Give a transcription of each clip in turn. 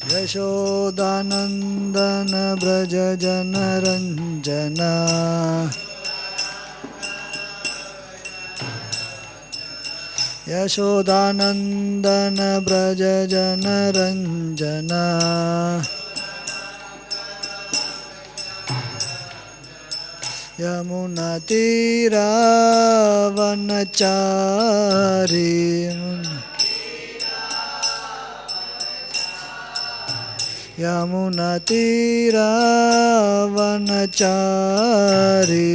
Yashodanandana Braja Janaranjana Yashodanandana Braja Janaranjana Yamunatira Vanachari Yamunatira Vanachari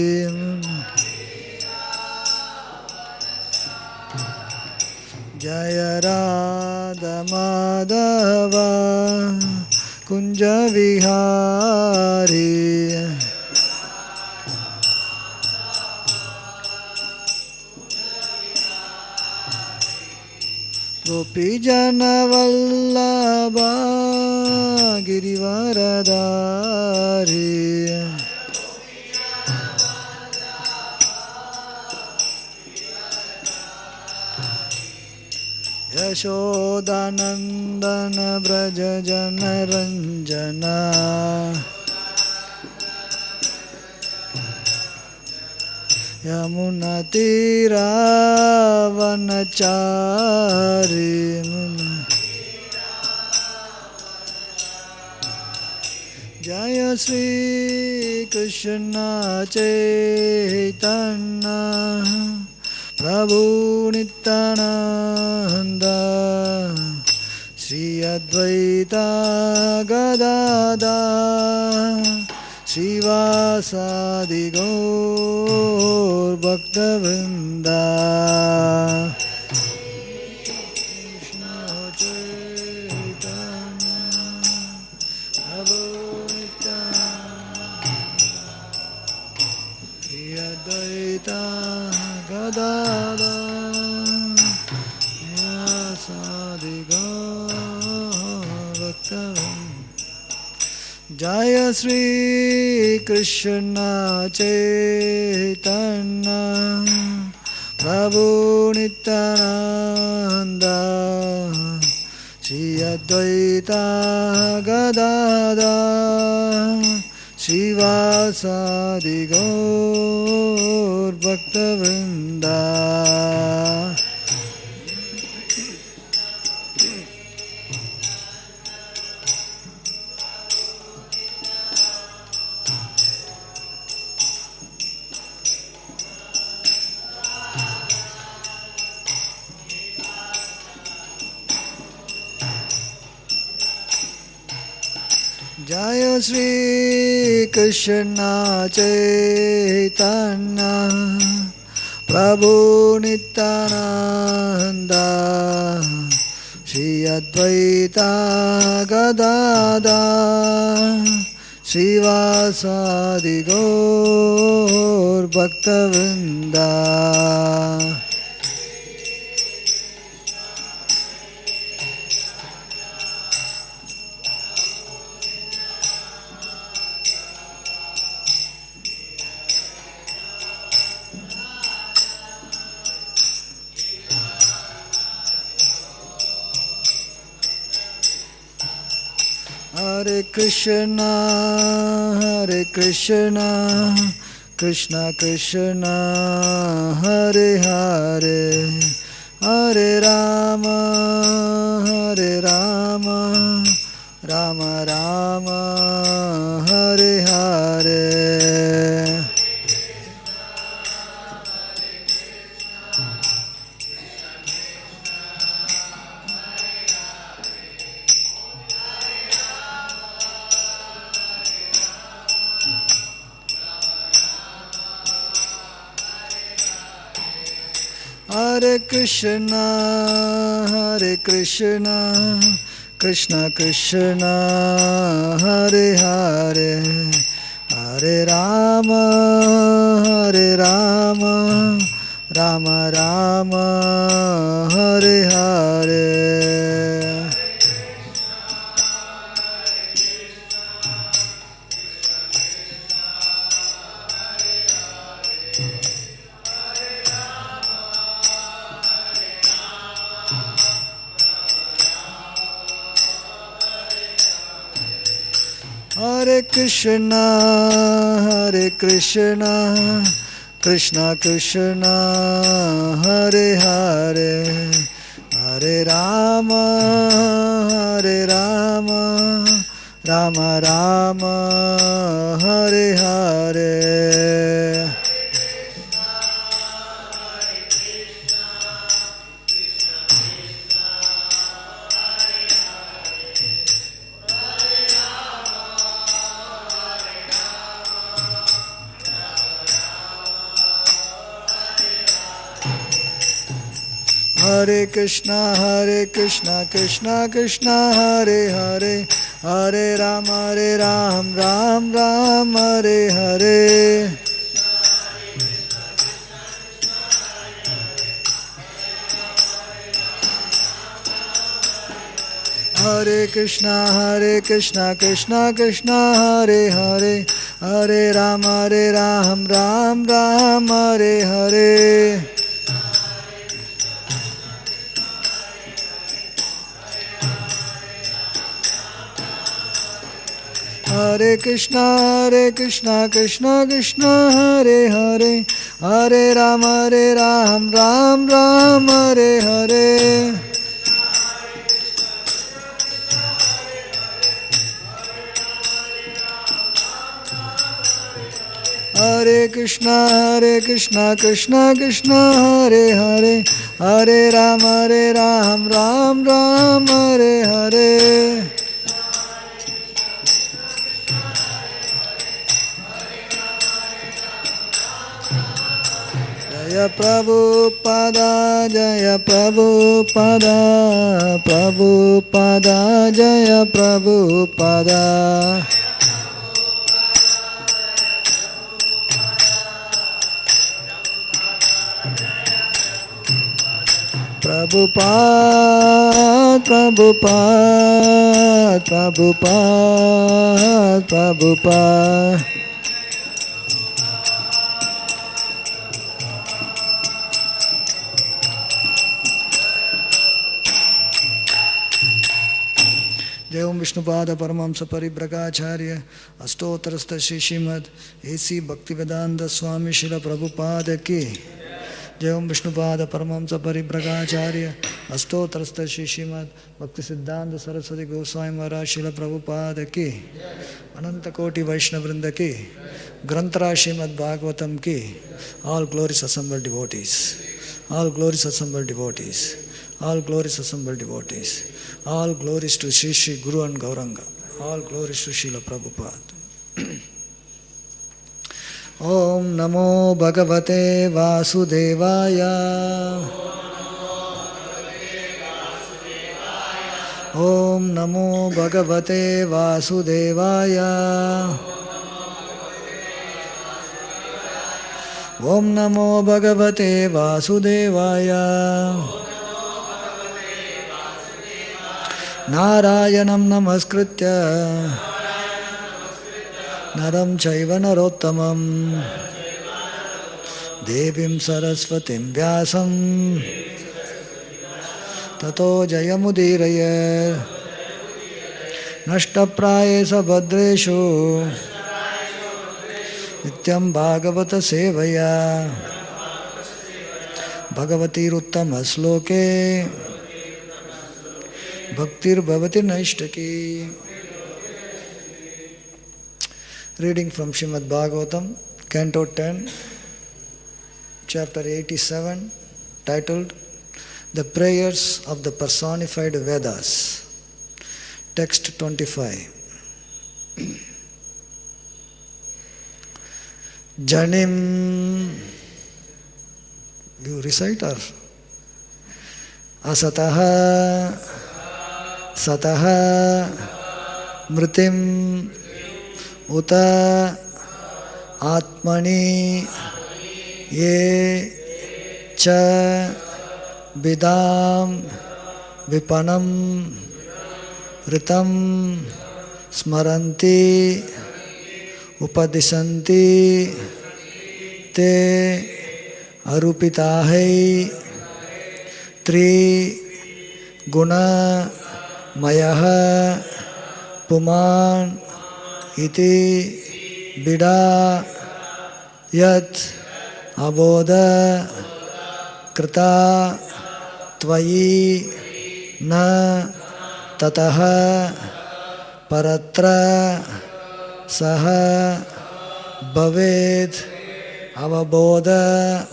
Jaya Radha Madhava Kunja Vihari Gopi Jana Vallabha Girivaradari Yashodanandana Braja Janaranjana Yamunatira Vanachari Jaya Sri Krishna Chaitanya Prabhu Nityananda Sri Advaita Gadadhar Srivasadi Gaur Bhaktavrinda Krishna Chaitanya Prabhu Nityananda Sri Advaita Gadadhar Srivasadi Gaur Bhaktavrinda Jaya Sri Krishna Chaitanya Prabhu Nityananda Sri Advaita Gadadhar Srivasadi Gaur Bhaktavrinda Jaya Sri Krishna Chaitanya Prabhu Nityananda Sri Advaita Gadadhar Srivasadi Gaur Bhaktavrinda Hare Krishna, Krishna Krishna, Hare Hare, Hare Rama, Rama Rama, Hare Hare. Hare Krishna, Krishna Krishna, Hare Hare, Hare Rama, Rama Rama, Hare Hare. Hare Krishna, Hare Krishna, Krishna Krishna, Hare Hare, Hare Rama, Hare Rama, Rama Rama, Hare Hare. Hare Krishna, Krishna Krishna, Hare Hare, Hare Ram, Ram Ram, Hare Hare. Hare Krishna, Krishna Krishna, Hare Hare, Hare Ram, Ram Ram, Hare Hare. Hare Krishna, Krishna Krishna, Hare Hare, Hare Ram, Ram Ram, Hare Hare. Hare Krishna, Krishna Krishna, Hare Hare, Hare Ram, Ram Ram, Hare Hare. Jaya Prabhupada, Jaya Prabhupada, Prabhupada, Jaya Prabhupada. Prabhupada, Prabhupada, Prabhupada, Prabhupada. जय ओम विष्णुपाद परमहंस परिव्राजकाचार्य अष्टोत्तरस्थ श्री श्रीमद ऐसी भक्तिवेदांत स्वामी शिल प्रभुपाद की। जय ओम विष्णुपाद परमहंस परिव्राजकाचार्य अष्टोत्तरस्थ श्री श्रीमद भक्ति सिद्धांत सरस्वती गोस्वामी महाराज शिल प्रभुपाद की। अनंत कोटि वैष्णव वृंद की। ग्रंथराज श्रीमद भागवतम की। All glories assembled devotees, all glories assembled devotees, all glories assembled devotees, all glories to Shri Shri Guru and Gauranga, all glories to Srila Prabhupada. Om Namo Bhagavate Vasudevaya. Om Namo Bhagavate Vasudevaya. Om Namo Bhagavate Vasudevaya. Narayanam Namaskritya Naram Chaiva Narottamam Devim Saraswatim Vyasam Tato Jayamudiraya Nashtaprayesa Bhadreshu Nityam Bhagavata Sevaya Bhagavati Ruttama Sloke Bhaktir Bhavati Naishtaki. Reading from Srimad Bhagavatam, Canto 10, Chapter 87, titled The Prayers of the Personified Vedas. Text 25. Janim. You recite or? Asataha. Sataha mritim uta atmani ye cha vidam vipanam ritam smaranti upadisanti te arupitahai tri guna Mayaha Puman iti bida yat abodha krita tvayi na tataha paratra saha bhaved avabodha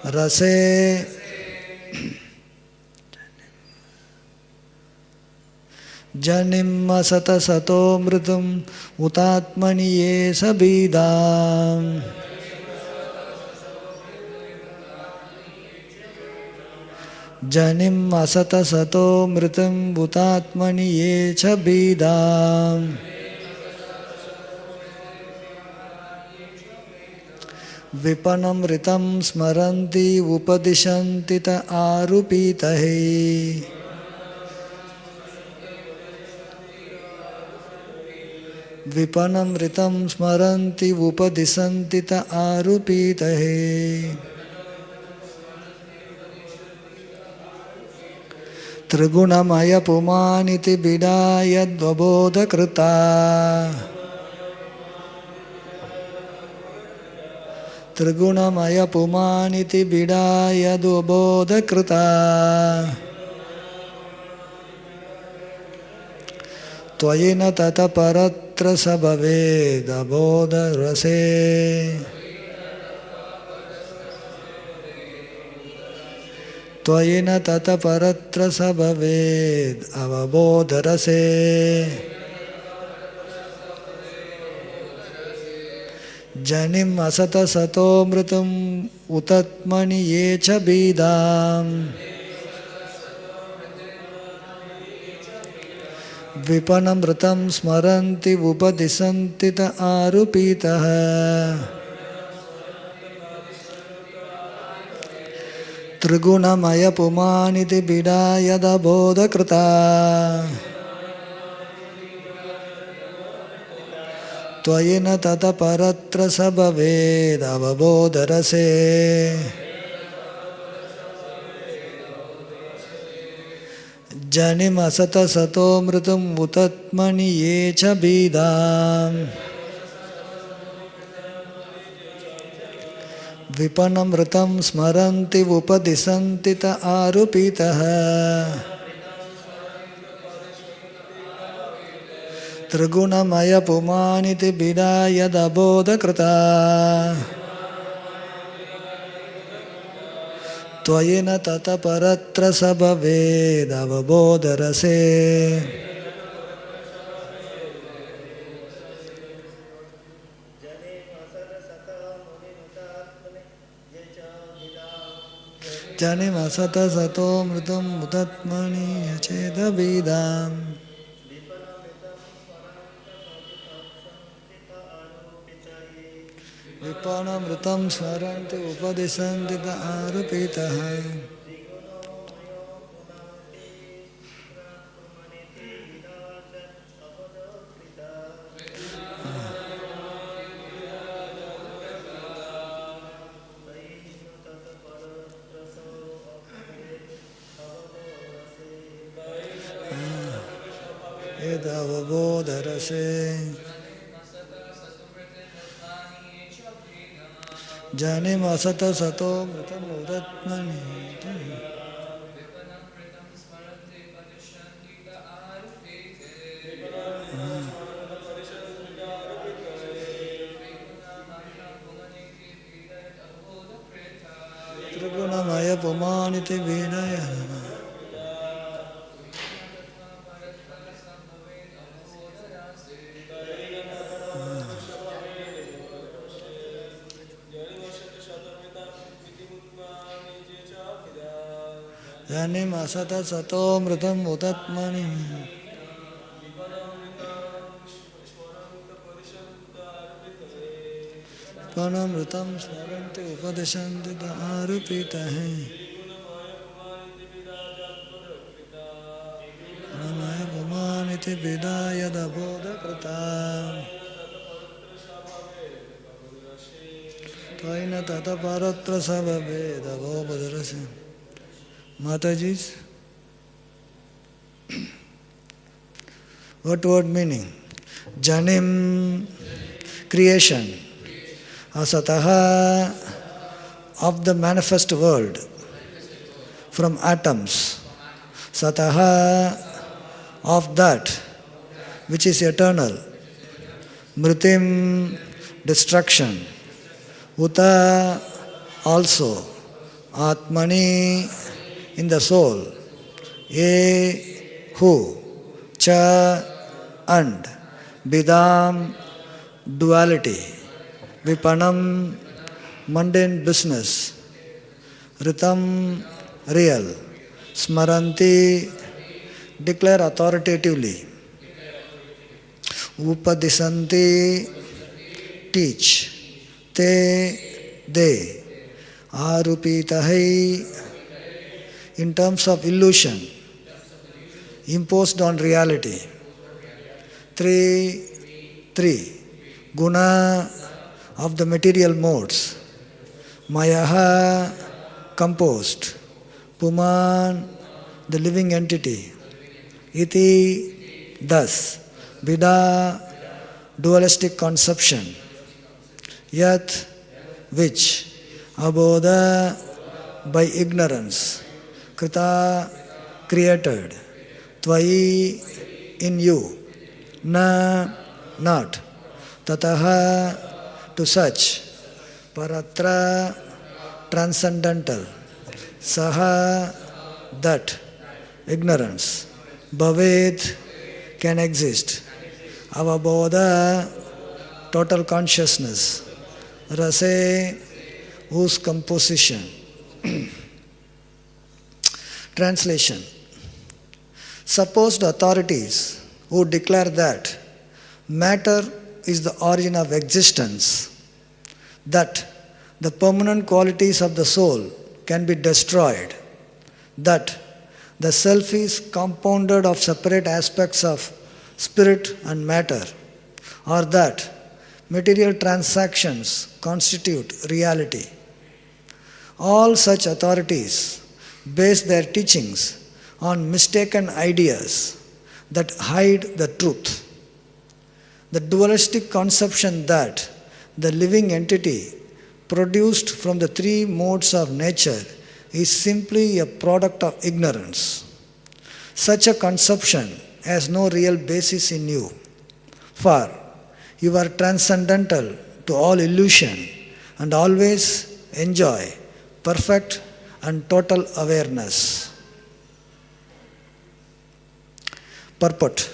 rase janim asata sato mritum utatmani ye sabidam janim asata sato mritum utatmani ye sabidam vipanamritam smaranti upadishanti ta arupitahe vipanamritam smaranti upadisanti ta arupitahe trigunamaya pumaniti bidaya dvabodha krita trigunamaya pumaniti bidaya dvabodha krita tvayena tata paratra sabhaveda bodha rase tvayena tata paratra sabhaved avabodha rase janim asata sato mritum utatmani ye cha bidam vipanamritam smaranti upadisanti ta arupitaha trigunamaya pumaniti bidaya dabodha krita tvayena tata paratra sabhaved avabodha rase janim asata sato mritum utatmani ye cha bidam vipanamritam smaranti upadisanti ta arupitaha trigunamaya pumaniti bidaya dabodha krita tvayena tata paratra sabhaved avabodha rase janim asata sato mritum utatmani yacheda bidam vipanamritam smaranti upadisanti ta arupitaha edavabodha rase janim asata sato mritam utatmani trigunamaya pumaniti bidaya janim asata sato mritam utatmani vipanamritam smaranti upadisanti ta arupitahe namaya pumaniti bidaya dabodha krita tvayena tata paratra sabhaved avabodha rase Mataji's what word meaning? Janim, creation. Asataha, of the manifest world, from atoms. Sataha, of that which is eternal. Mritim, destruction. Uta, also. Atmani, in the soul. E, who. Cha, and. Bidam, duality. Vipanam, mundane business. Ritam, real. Smaranti, declare authoritatively. Upadisanti, teach. Te, they. Arupitahai, in terms of illusion, imposed on reality. Three. Guna, of the material modes. Mayaha, composed. Puman, the living entity. Iti, thus. Vida, dualistic conception. Yat, which. Abodha, by ignorance. Krita, created. Tvai, in you. Na, not. Tataha, to such. Paratra, transcendental. Saha, that. Ignorance. Bhaved, can exist. Avabodha, total consciousness. Rase, whose composition. Translation. Supposed authorities who declare that matter is the origin of existence, that the permanent qualities of the soul can be destroyed, that the self is compounded of separate aspects of spirit and matter, or that material transactions constitute reality. All such authorities base their teachings on mistaken ideas that hide the truth. The dualistic conception that the living entity produced from the three modes of nature is simply a product of ignorance. Such a conception has no real basis in you, for you are transcendental to all illusion and always enjoy perfect and total awareness. Purport.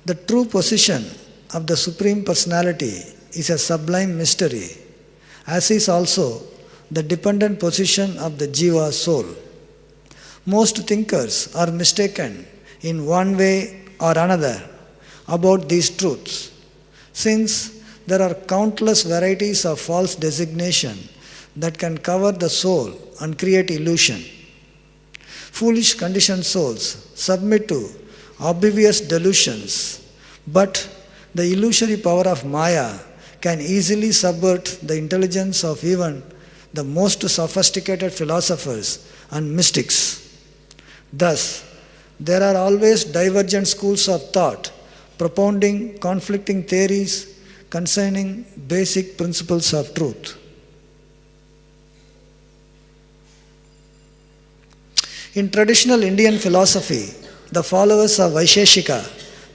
The true position of the Supreme Personality is a sublime mystery, as is also the dependent position of the Jiva soul. Most thinkers are mistaken in one way or another about these truths, since there are countless varieties of false designation that can cover the soul and create illusion. Foolish conditioned souls submit to obvious delusions, but the illusory power of Maya can easily subvert the intelligence of even the most sophisticated philosophers and mystics. Thus, there are always divergent schools of thought propounding conflicting theories concerning basic principles of truth. In traditional Indian philosophy, the followers of Vaisheshika,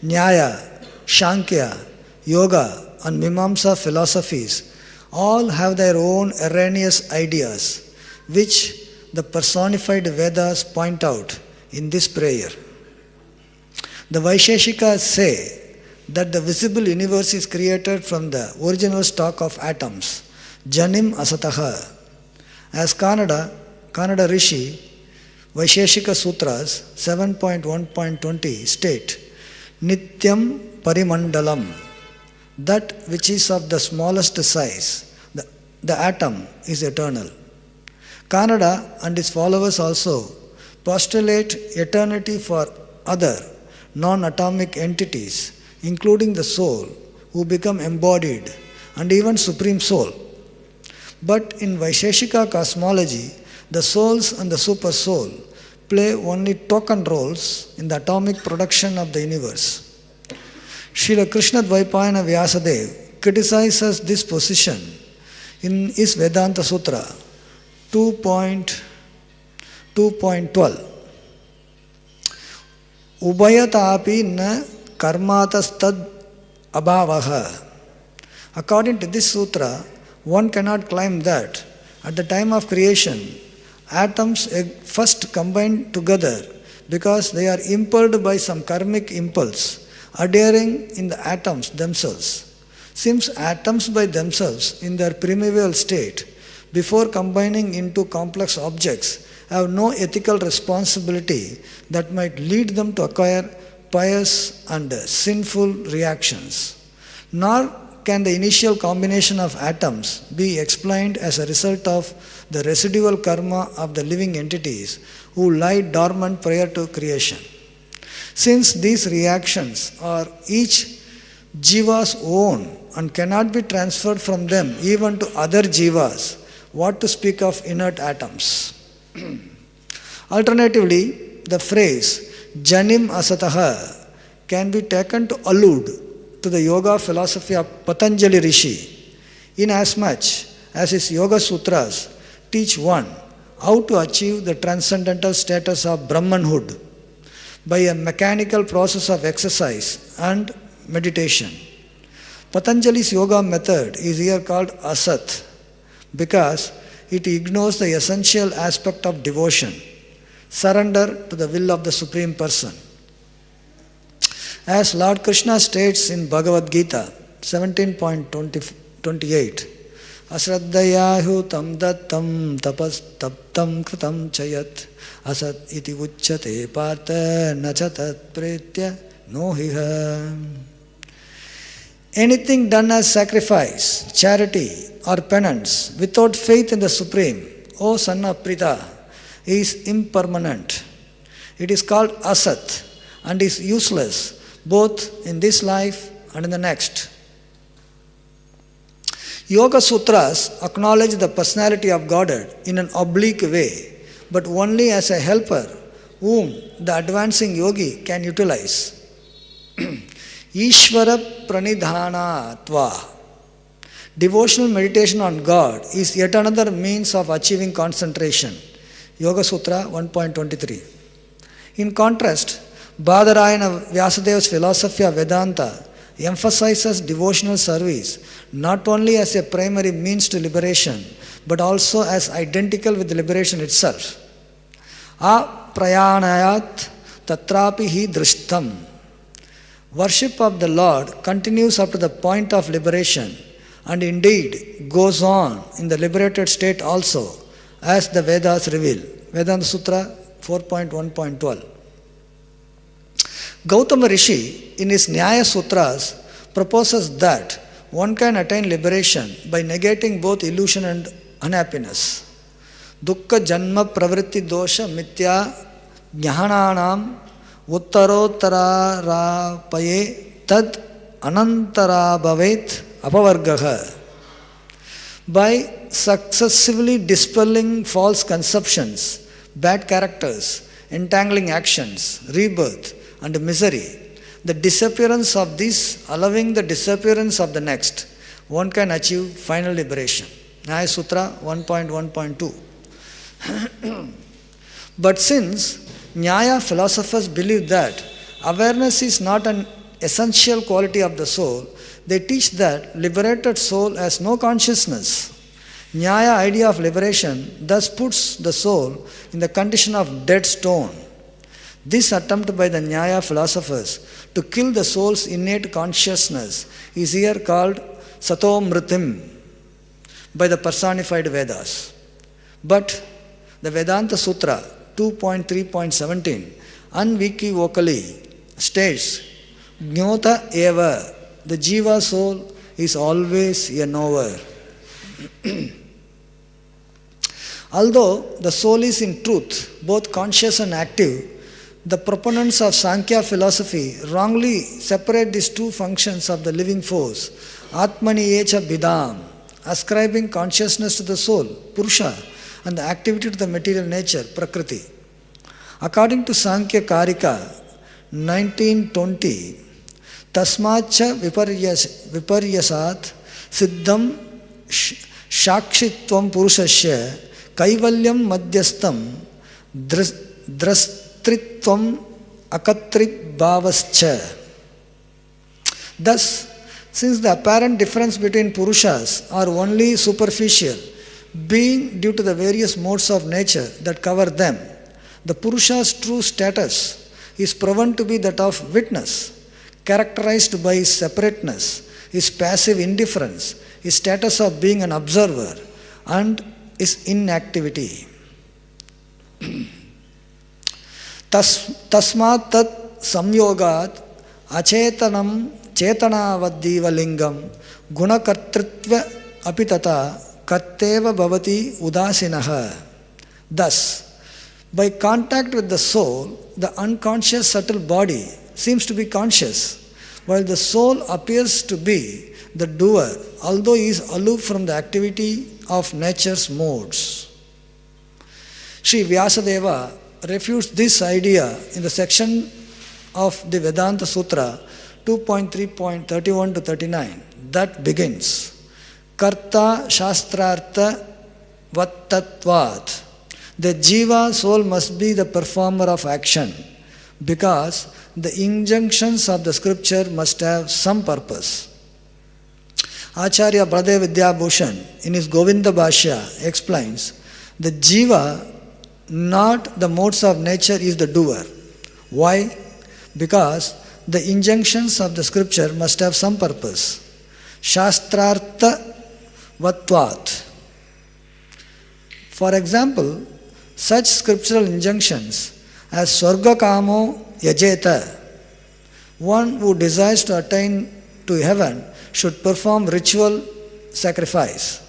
Nyaya, Shankya, Yoga, and Mimamsa philosophies all have their own erroneous ideas, which the personified Vedas point out in this prayer. The Vaisheshikas say that the visible universe is created from the original stock of atoms, Janim Asataha. As Kannada Rishi, Vaisheshika Sutras 7.1.20 state, Nityam Parimandalam, that which is of the smallest size, the atom is eternal. Kannada and his followers also postulate eternity for other non-atomic entities, including the soul, who become embodied, and even Supreme Soul. But in Vaisheshika cosmology, the souls and the super soul play only token roles in the atomic production of the universe. Srila Krishna Dvaipayana Vyasadeva criticizes this position in his Vedanta Sutra 2.12. Ubayatapi na karmatastad abhavaha. According to this sutra, one cannot claim that at the time of creation, atoms first combined together because they are impelled by some karmic impulse adhering in the atoms themselves. Since atoms by themselves in their primeval state, before combining into complex objects, have no ethical responsibility that might lead them to acquire pious and sinful reactions. Nor can the initial combination of atoms be explained as a result of the residual karma of the living entities who lie dormant prior to creation. Since these reactions are each jiva's own and cannot be transferred from them even to other jivas, what to speak of inert atoms? Alternatively, the phrase Janim Asataha can be taken to allude to the yoga philosophy of Patanjali Rishi, inasmuch as his Yoga Sutras teach one how to achieve the transcendental status of Brahmanhood by a mechanical process of exercise and meditation. Patanjali's yoga method is here called Asat because it ignores the essential aspect of devotion, surrender to the will of the Supreme Person. As Lord Krishna states in Bhagavad Gita 17.28, Asraddhayahu tam dattam tapas taptam kritam chayat asat iti uchyate partha nachatat pretya nohiha. Anything done as sacrifice, charity or penance without faith in the Supreme, O son of Pritha, is impermanent. It is called asat and is useless both in this life and in the next. Yoga Sutras acknowledge the personality of Godhead in an oblique way, but only as a helper whom the advancing yogi can utilize. Ishvara pranidhanatva. Devotional meditation on God is yet another means of achieving concentration. Yoga Sutra 1.23. In contrast, Badarayana Vyasadeva's philosophy of Vedanta emphasizes devotional service not only as a primary means to liberation, but also as identical with liberation itself. Aprayanayat tatrapi hi drishtam. Worship of the Lord continues up to the point of liberation and indeed goes on in the liberated state also, as the Vedas reveal. Vedanta Sutra 4.1.12. Gautama Rishi, in his Nyaya Sutras, proposes that one can attain liberation by negating both illusion and unhappiness. Dukkha janma pravritti dosha mitya jnahananam uttarottararapaye tad anantara bhavet apavargaha. By successively dispelling false conceptions, bad characters, entangling actions, rebirth, and misery, the disappearance of this allowing the disappearance of the next, one can achieve final liberation. Nyaya Sutra 1.1.2. But since Nyaya philosophers believe that awareness is not an essential quality of the soul, they teach that liberated soul has no consciousness. Nyaya idea of liberation thus puts the soul in the condition of dead stone. This attempt by the Nyaya philosophers to kill the soul's innate consciousness is here called Satomritim by the personified Vedas. But the Vedanta Sutra 2.3.17 unequivocally states, Jnota eva, the Jiva soul is always a knower. Although the soul is in truth both conscious and active, the proponents of Sankhya philosophy wrongly separate these two functions of the living force, Atmani Echa Bidam, ascribing consciousness to the soul, Purusha, and the activity to the material nature, Prakriti. According to Sankhya Karika 1920, Tasmacha viparyasat siddham shakshitvam purushasya kaivalyam madhyastam drastritvam akatrit bhavascha. Thus, since the apparent difference between Purushas are only superficial, being due to the various modes of nature that cover them, the Purusha's true status is proven to be that of witness, characterized by his separateness, his passive indifference, his status of being an observer, and his inactivity. Tasmat tat samyogat acetanam chetanavaddiva lingam gunakartritva apitata karteva bhavati udasinaha. Thus, by contact with the soul, the unconscious subtle body seems to be conscious, while the soul appears to be the doer, although he is aloof from the activity of nature's modes. Sri Vyasadeva refutes this idea in the section of the Vedanta Sutra 2.3.31 to 39 that begins Karta Shastrartha Vattatvat. The Jiva soul must be the performer of action because the injunctions of the scripture must have some purpose. Acharya Baladev Vidyabhushan in his Govinda Bhashya explains the Jiva, not the modes of nature, is the doer. Why? Because the injunctions of the scripture must have some purpose. Shastrartha Vatvat. For example, such scriptural injunctions as Swarga Kamo Yajeta, one who desires to attain to heaven should perform ritual sacrifice.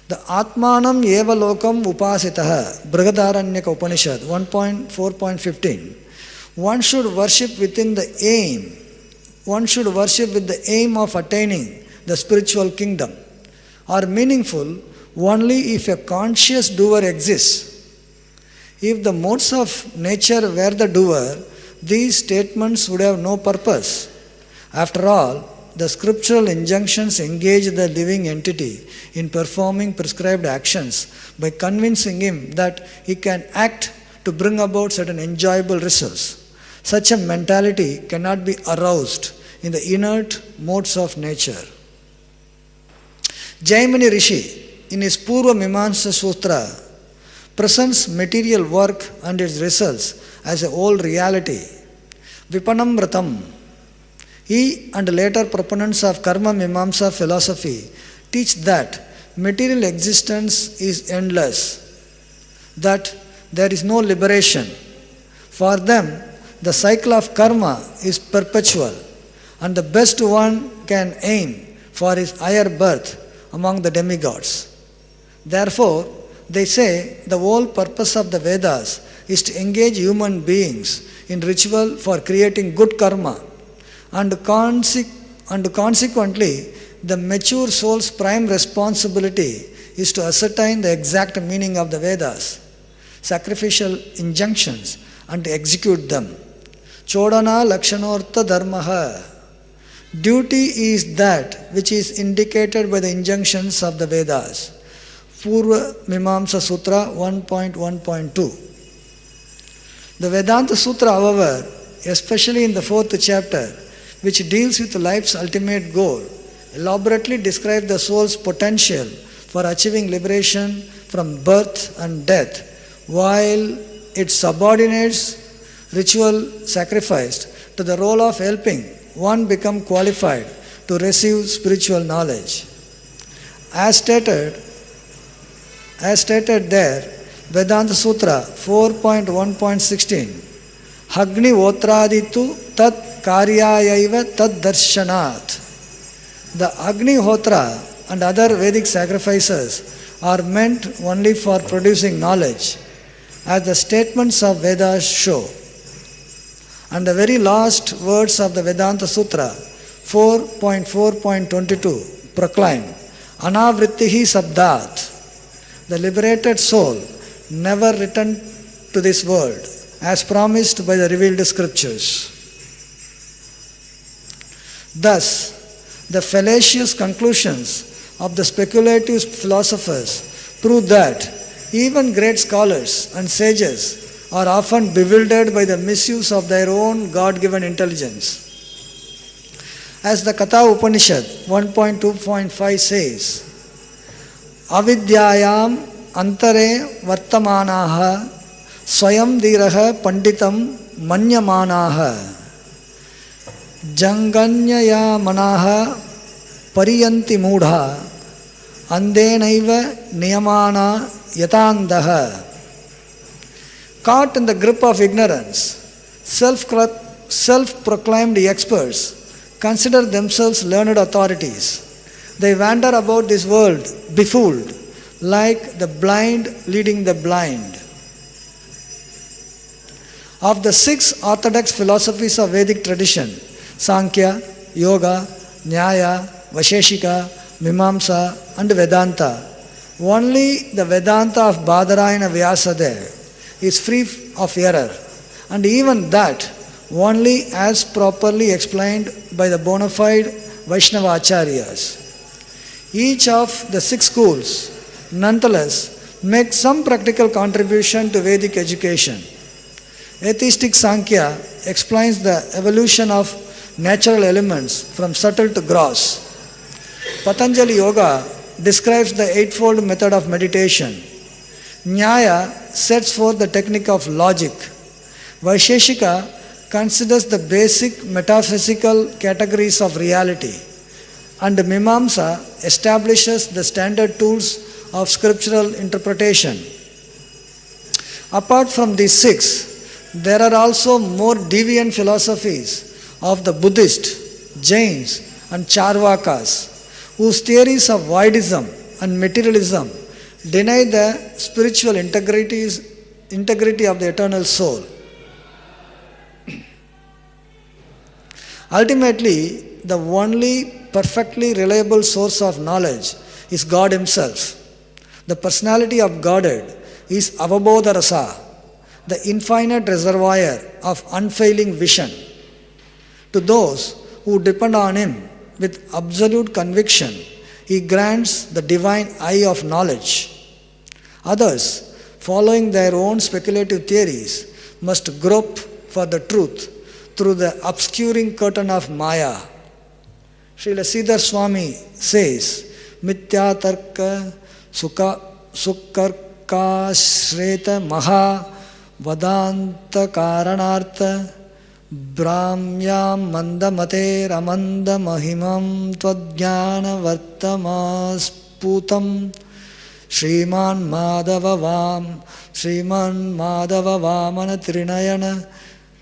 The Atmanam Eva Lokam Upasitaha, Brihadaranyaka Upanishad 1.4.15. One should worship within the aim. One should worship with the aim of attaining the spiritual kingdom, are meaningful only if a conscious doer exists. If the modes of nature were the doer, these statements would have no purpose. After all, the scriptural injunctions engage the living entity in performing prescribed actions by convincing him that he can act to bring about certain enjoyable results. Such a mentality cannot be aroused in the inert modes of nature. Jaimini Rishi, in his Purva Mimamsa Sutra, presents material work and its results as a whole reality. Vipanam Vratam. He and later proponents of Karma Mimamsa philosophy teach that material existence is endless, that there is no liberation. For them, the cycle of karma is perpetual, and the best one can aim for his higher birth among the demigods. Therefore, they say the whole purpose of the Vedas is to engage human beings in ritual for creating good karma, and consequently, the mature soul's prime responsibility is to ascertain the exact meaning of the Vedas, sacrificial injunctions, and to execute them. Chodana Lakshanortha Dharmaha. Duty is that which is indicated by the injunctions of the Vedas. Purva Mimamsa Sutra 1.1.2. The Vedanta Sutra, however, especially in the 4th chapter, which deals with life's ultimate goal, elaborately describes the soul's potential for achieving liberation from birth and death, while it subordinates ritual sacrifice to the role of helping one become qualified to receive spiritual knowledge. As stated there, Vedanta Sutra 4.1.16, Agni Hotraditu Tat Karyayaiva Tad Darshanat. The Agni Hotra and other Vedic sacrifices are meant only for producing knowledge, as the statements of Vedas show. And the very last words of the Vedanta Sutra 4.4.22 proclaim Anavrittihi Sabdat. The liberated soul never returned to this world as promised by the revealed scriptures. Thus, the fallacious conclusions of the speculative philosophers prove that even great scholars and sages are often bewildered by the misuse of their own God-given intelligence. As the Katha Upanishad 1.2.5 says, Avidyayam antare vartamanaha swayam dhiraha panditam manyamanaha janganyaya manaha pariyanti mudha andenaiva niyamana yatandaha. Caught in the grip of ignorance, self-proclaimed experts consider themselves learned authorities. They wander about this world befooled, like the blind leading the blind. Of the 6 orthodox philosophies of Vedic tradition, Sankhya, Yoga, Nyaya, Vaisheshika, Mimamsa and Vedanta, only the Vedanta of Badarayana Vyasadeva is free of error, and even that only as properly explained by the bona fide Vaishnava Acharyas. Each of the 6 schools nonetheless makes some practical contribution to Vedic education. Atheistic Sankhya explains the evolution of natural elements from subtle to gross. Patanjali Yoga describes the eightfold method of meditation. Nyaya sets forth the technique of logic. Vaisheshika considers the basic metaphysical categories of reality. And Mimamsa establishes the standard tools of scriptural interpretation. Apart from these 6, there are also more deviant philosophies of the Buddhist, Jains and Charvakas, whose theories of voidism and materialism deny the spiritual integrity of the eternal soul. Ultimately, the only perfectly reliable source of knowledge is God Himself. The personality of Godhead is Avabodha Rasa, the infinite reservoir of unfailing vision. To those who depend on Him with absolute conviction, He grants the divine eye of knowledge. Others, following their own speculative theories, must grope for the truth through the obscuring curtain of Maya. Srila Sridhar Swami says, Mithya tarka sukkarka shreta maha vadanta karanartha brahmyam mandamate ramanda mahimam twadjnana vartamasputam Sriman Madhava Vamana Trinayana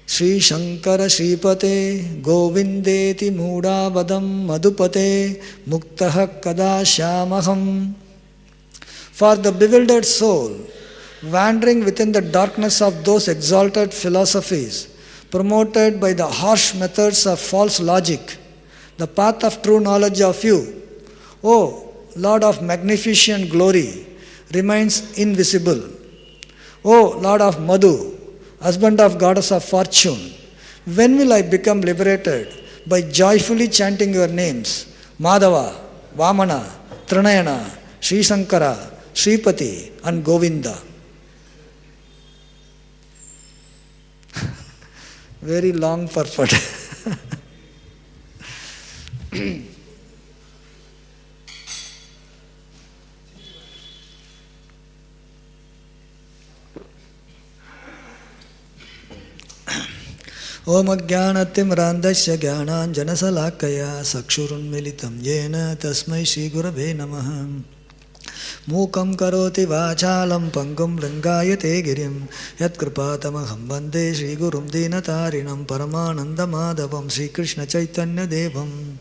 Sri Shankara Sripate Govindeti Mudavadam Madhupate Muktaha Kada Shyamaham. For the bewildered soul, wandering within the darkness of those exalted philosophies, promoted by the harsh methods of false logic, the path of true knowledge of you, O Lord of magnificent glory, remains invisible. O Lord of Madhu, husband of goddess of fortune, when will I become liberated by joyfully chanting your names, Madhava, Vamana, Trinayana, Sri Shankara, Sripati and Govinda? Very long purport. Om Ajnanatimrandasya Jnananjanasalakaya Sakshurunmilitam Yena Tasmai Shri Gurave Namaha. Mukam karoti vachalam pangum rangayate girim Yat kripatamaham vande Shri Gurum Dinatarinam Paramananda Madhavam Shri Krishna Chaitanya Devam.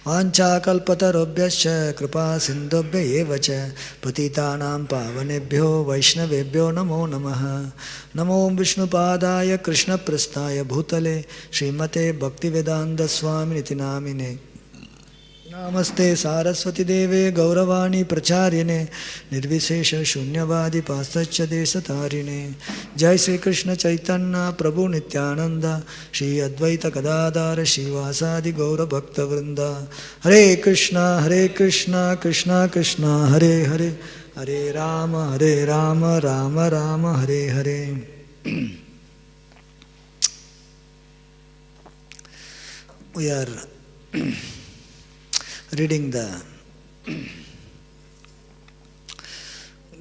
Vancha kalpatarobhyascha kripa sindobhya evacha patitanam pavanebhyo vaishnavebhyo namo namaha. Namo Vishnupadaya Krishna Prasthaya Bhutale Srimate Bhaktivedanta Swami Niti Namine Namaste Saraswati Deve Gauravani Pracharine Nirvishesha Shunyavadi Pasachya Desatarine Jai Sri Krishna Chaitanya Prabhu Nityananda Shri Advaita Gadadhara Shivasadi Gaura Bhakta Vrinda Hare Krishna Krishna Krishna Hare Hare Hare Rama Rama Rama Hare Hare. We are reading the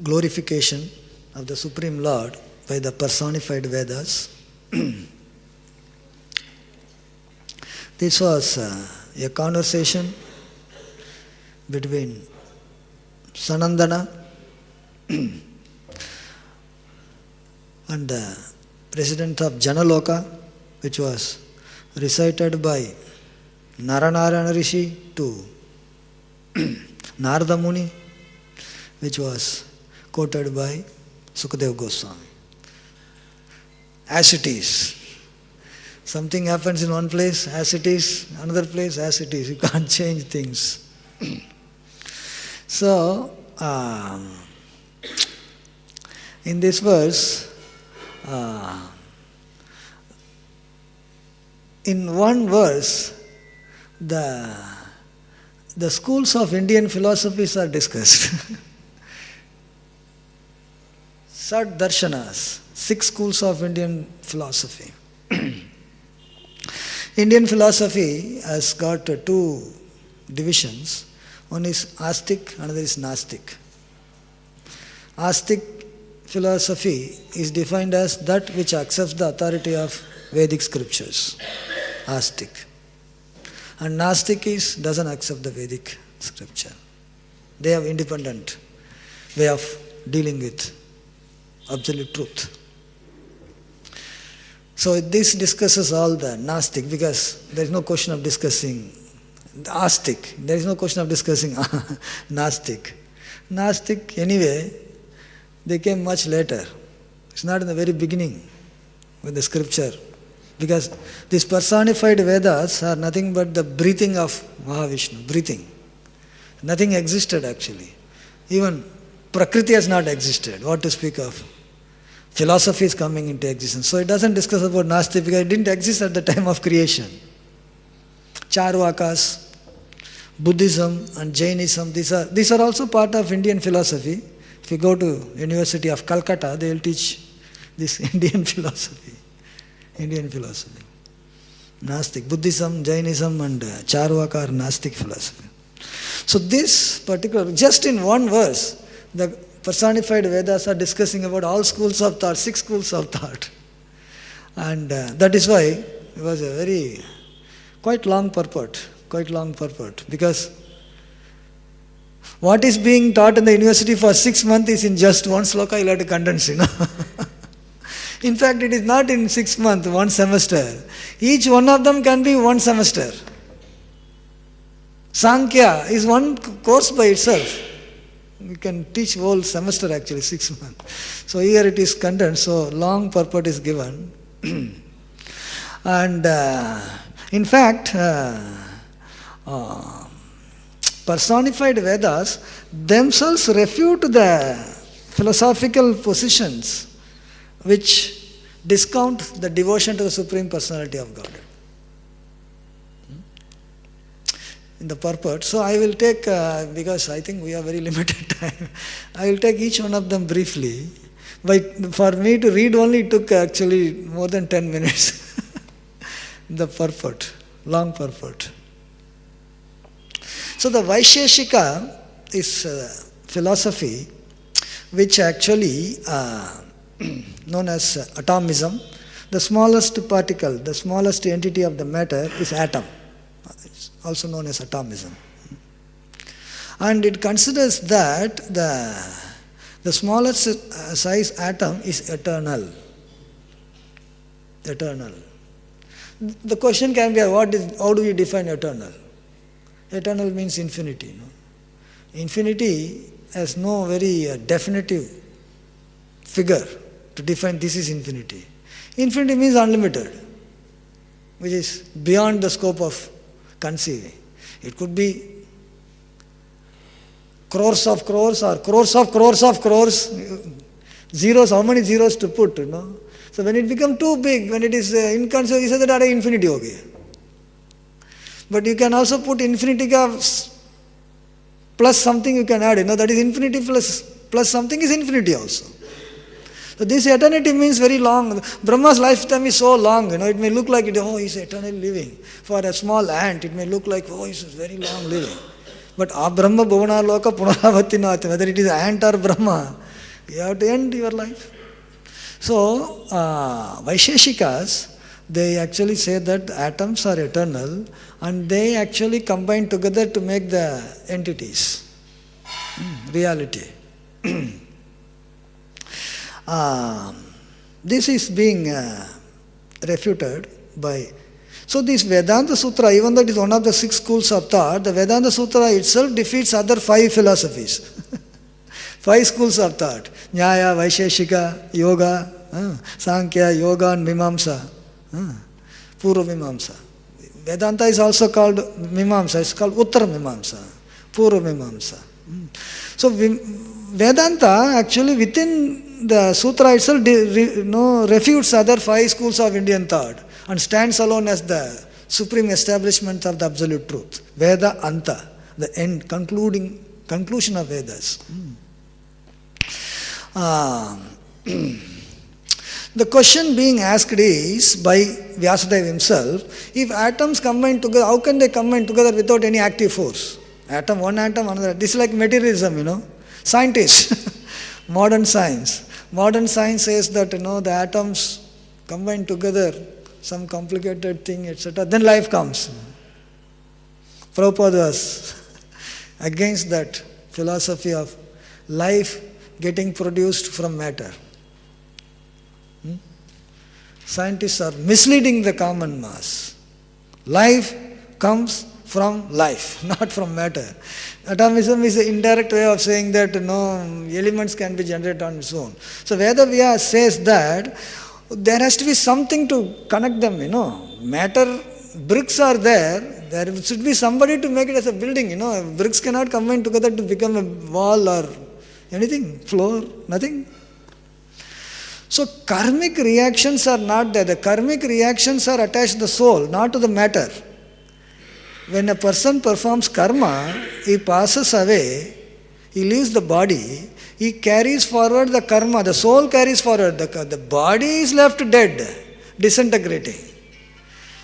glorification of the Supreme Lord by the personified Vedas. This was a conversation between Sanandana and the president of Janaloka, which was recited by Naranarayana Rishi to Narada Muni, which was quoted by Sukadeva Goswami. As it is. Something happens in one place, as it is, another place, as it is. You can't change things. So, in this verse, in one verse, the schools of Indian philosophies are discussed. Sad Darshanas, 6 schools of Indian philosophy. Indian philosophy has got 2 divisions. One is Astic, another is Nastic. Astic philosophy is defined as that which accepts the authority of Vedic scriptures. Astic. And Gnostic doesn't accept the Vedic scripture. They have independent way of dealing with absolute truth. So this discusses all the Gnostic, because there is no question of discussing the Astic. There is no question of discussing Gnostic. Gnostic, anyway, they came much later. It's not in the very beginning with the scripture. Because these personified Vedas are nothing but the breathing of Mahavishnu, breathing. Nothing existed actually. Even Prakriti has not existed. What to speak of? Philosophy is coming into existence. So it doesn't discuss about Nasti because it didn't exist at the time of creation. Charvakas, Buddhism and Jainism, these are also part of Indian philosophy. If you go to University of Kolkata, they will teach this Indian philosophy. Gnostic, Buddhism, Jainism and Charvaka are Gnostic philosophy. So this particular, just in one verse, the personified Vedas are discussing about all schools of thought, 6 schools of thought. And that is why it was a quite long purport, because what is being taught in the university for 6 months is in just one sloka, you'll have to condense, In fact, it is not in 6 months, 1 semester. Each one of them can be 1 semester. Sankhya is one course by itself. You can teach whole semester actually, 6 months. So here it is condensed, so long purport is given. And in fact, personified Vedas themselves refute the philosophical positions which discount the devotion to the Supreme Personality of Godhead. In the purport. So I will take, because I think we have very limited time, I will take each one of them briefly. But for me to read only it took actually more than 10 minutes. The purport, long purport. So the Vaisheshika is philosophy which actually known as atomism. The smallest particle, the smallest entity of the matter is atom. It's also known as atomism. And it considers that the smallest size atom is eternal. Eternal. The question can be, how do we define eternal? Eternal means infinity. Infinity has no very definitive figure to define this is infinity. Infinity means unlimited, which is beyond the scope of conceiving. It could be crores of crores or crores of crores of crores. Zeros, how many zeros to put, So when it becomes too big, when it is inconceivable, you say that infinity ho gaya. But you can also put infinity ka plus something you can add, that is infinity plus something is infinity also. So this eternity means very long. Brahma's lifetime is so long, it may look like he's eternally living. For a small ant, it may look like, he's very long living. But Brahma Bhuvana Loka Punaravati Nati, whether it is ant or Brahma, you have to end your life. So, Vaisheshikas, they actually say that atoms are eternal and they actually combine together to make the entities, reality. This is being refuted by... So this Vedanta Sutra, even though it is one of the 6 schools of thought, the Vedanta Sutra itself defeats other 5 philosophies. 5 schools of thought. Nyaya, Vaisheshika, Yoga, Sankhya, Yoga and Mimamsa. Purva Mimamsa. Vedanta is also called Mimamsa. It's called Uttara Mimamsa. Purva Mimamsa. So Vedanta actually within the Sutra itself refutes other 5 schools of Indian thought and stands alone as the supreme establishment of the absolute truth. Veda Anta, the end, conclusion of Vedas. The question being asked is by Vyasadeva himself, if atoms combine together, how can they combine together without any active force? One atom, another. This is like materialism, Scientists, modern science. Modern science says that, the atoms combine together, some complicated thing, etc. Then life comes. Prabhupada was against that philosophy of life getting produced from matter. Scientists are misleading the common mass. Life comes from life, not from matter. Atomism is an indirect way of saying that elements can be generated on its own. So Veda Vyas says that there has to be something to connect them, Matter, bricks are there. There should be somebody to make it as a building, Bricks cannot combine together to become a wall or anything, floor, nothing. So karmic reactions are not there. The karmic reactions are attached to the soul, not to the matter. When a person performs karma, he passes away, he leaves the body, he carries forward the karma, the soul carries forward, the body is left dead, disintegrating.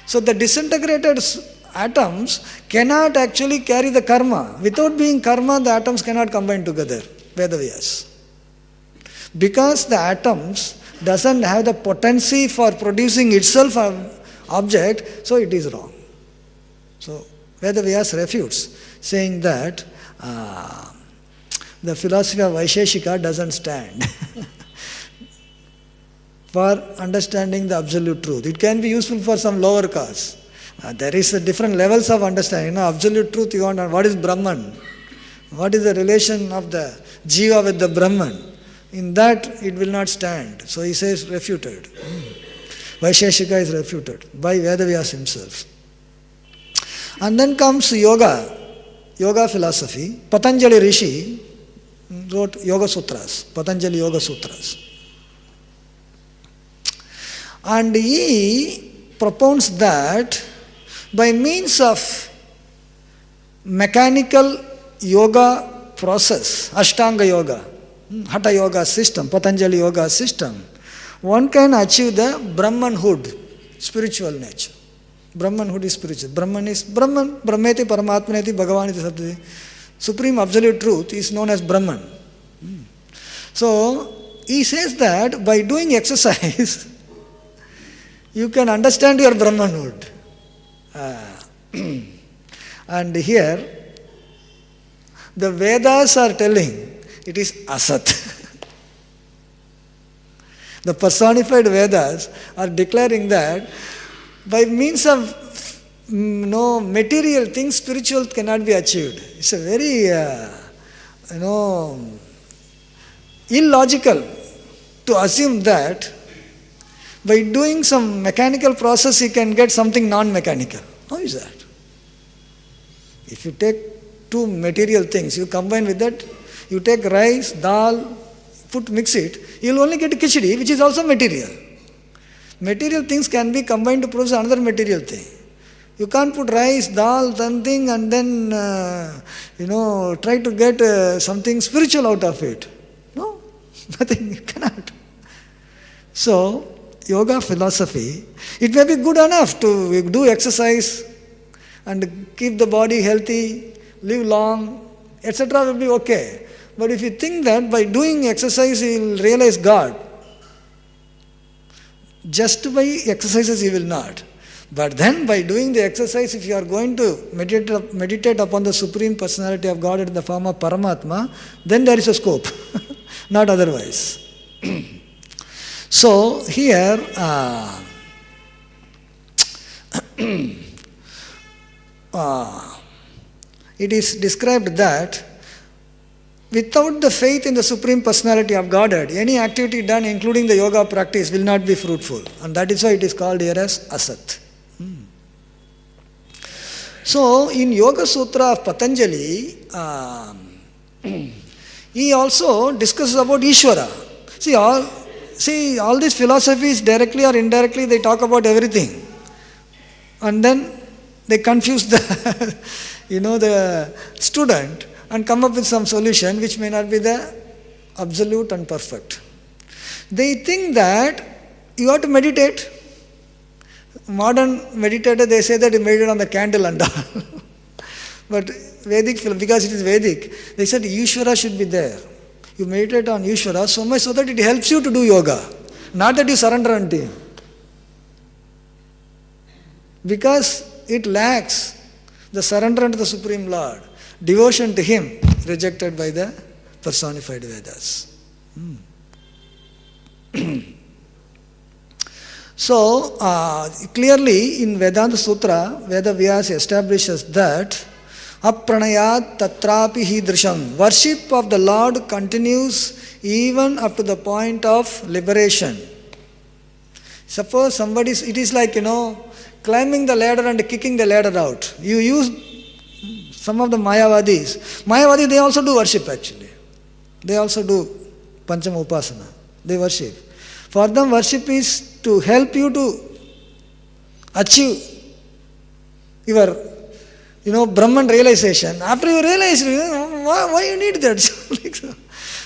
So the disintegrated atoms cannot actually carry the karma. Without being karma, the atoms cannot combine together. Vedavyas. Because the atoms doesn't have the potency for producing itself an object, so it is wrong. So Vedavyas refutes, saying that the philosophy of Vaisheshika doesn't stand for understanding the absolute truth. It can be useful for some lower cause. There is different levels of understanding. Absolute truth, you want to know what is Brahman? What is the relation of the Jiva with the Brahman? In that, it will not stand. So he says, refuted. Vaisheshika is refuted by Vedavyas himself. And then comes yoga philosophy. Patanjali Rishi wrote Yoga Sutras, Patanjali Yoga Sutras. And he propounds that by means of mechanical yoga process, Ashtanga yoga, Hatha yoga system, Patanjali yoga system, one can achieve the Brahmanhood, spiritual nature. Brahmanhood is spiritual. Brahman is Brahman, Brahmeti, Paramatmaneti, Bhagavan iti sabdati. Supreme absolute truth is known as Brahman. So, he says that by doing exercise, you can understand your Brahmanhood. And here, the Vedas are telling it is Asat. The personified Vedas are declaring that by means of material things, spiritual cannot be achieved. It's a very, illogical to assume that by doing some mechanical process, you can get something non-mechanical. How is that? If you take two material things. You combine with that, you take rice, dal, mix it, you will only get khichdi, which is also material. Material things can be combined to produce another material thing. You can't put rice, dal, something and then, try to get something spiritual out of it. No, nothing, you cannot. So, yoga philosophy, it may be good enough to do exercise and keep the body healthy, live long, etc. will be okay. But if you think that by doing exercise you will realize God, just by exercises you will not. But then by doing the exercise, if you are going to meditate upon the Supreme Personality of God in the form of Paramatma, then there is a scope, not otherwise. So here, it is described that without the faith in the Supreme Personality of Godhead, any activity done, including the yoga practice, will not be fruitful. And that is why it is called here as asat. So, in Yoga Sutra of Patanjali, he also discusses about Ishvara. See, all these philosophies, directly or indirectly, they talk about everything. And then they confuse the, the student and come up with some solution which may not be the absolute and perfect. They think that you have to meditate. Modern meditator, they say that you meditate on the candle and all. But Vedic, because it is Vedic, they said Ishvara should be there. You meditate on Ishvara so much so that it helps you to do yoga. Not that you surrender unto him. Because it lacks the surrender unto the Supreme Lord. Devotion to him, rejected by the personified Vedas. So, clearly in Vedanta Sutra, Veda Vyasa establishes that apranayat tatrapi hidrisham. Worship of the Lord continues even up to the point of liberation. Suppose it is like, climbing the ladder and kicking the ladder out. You use some of the Mayavadis. Mayavadi, they also do worship actually. They also do Panchama Upasana. They worship. For them, worship is to help you to achieve your, Brahman realization. After you realize, why you need that?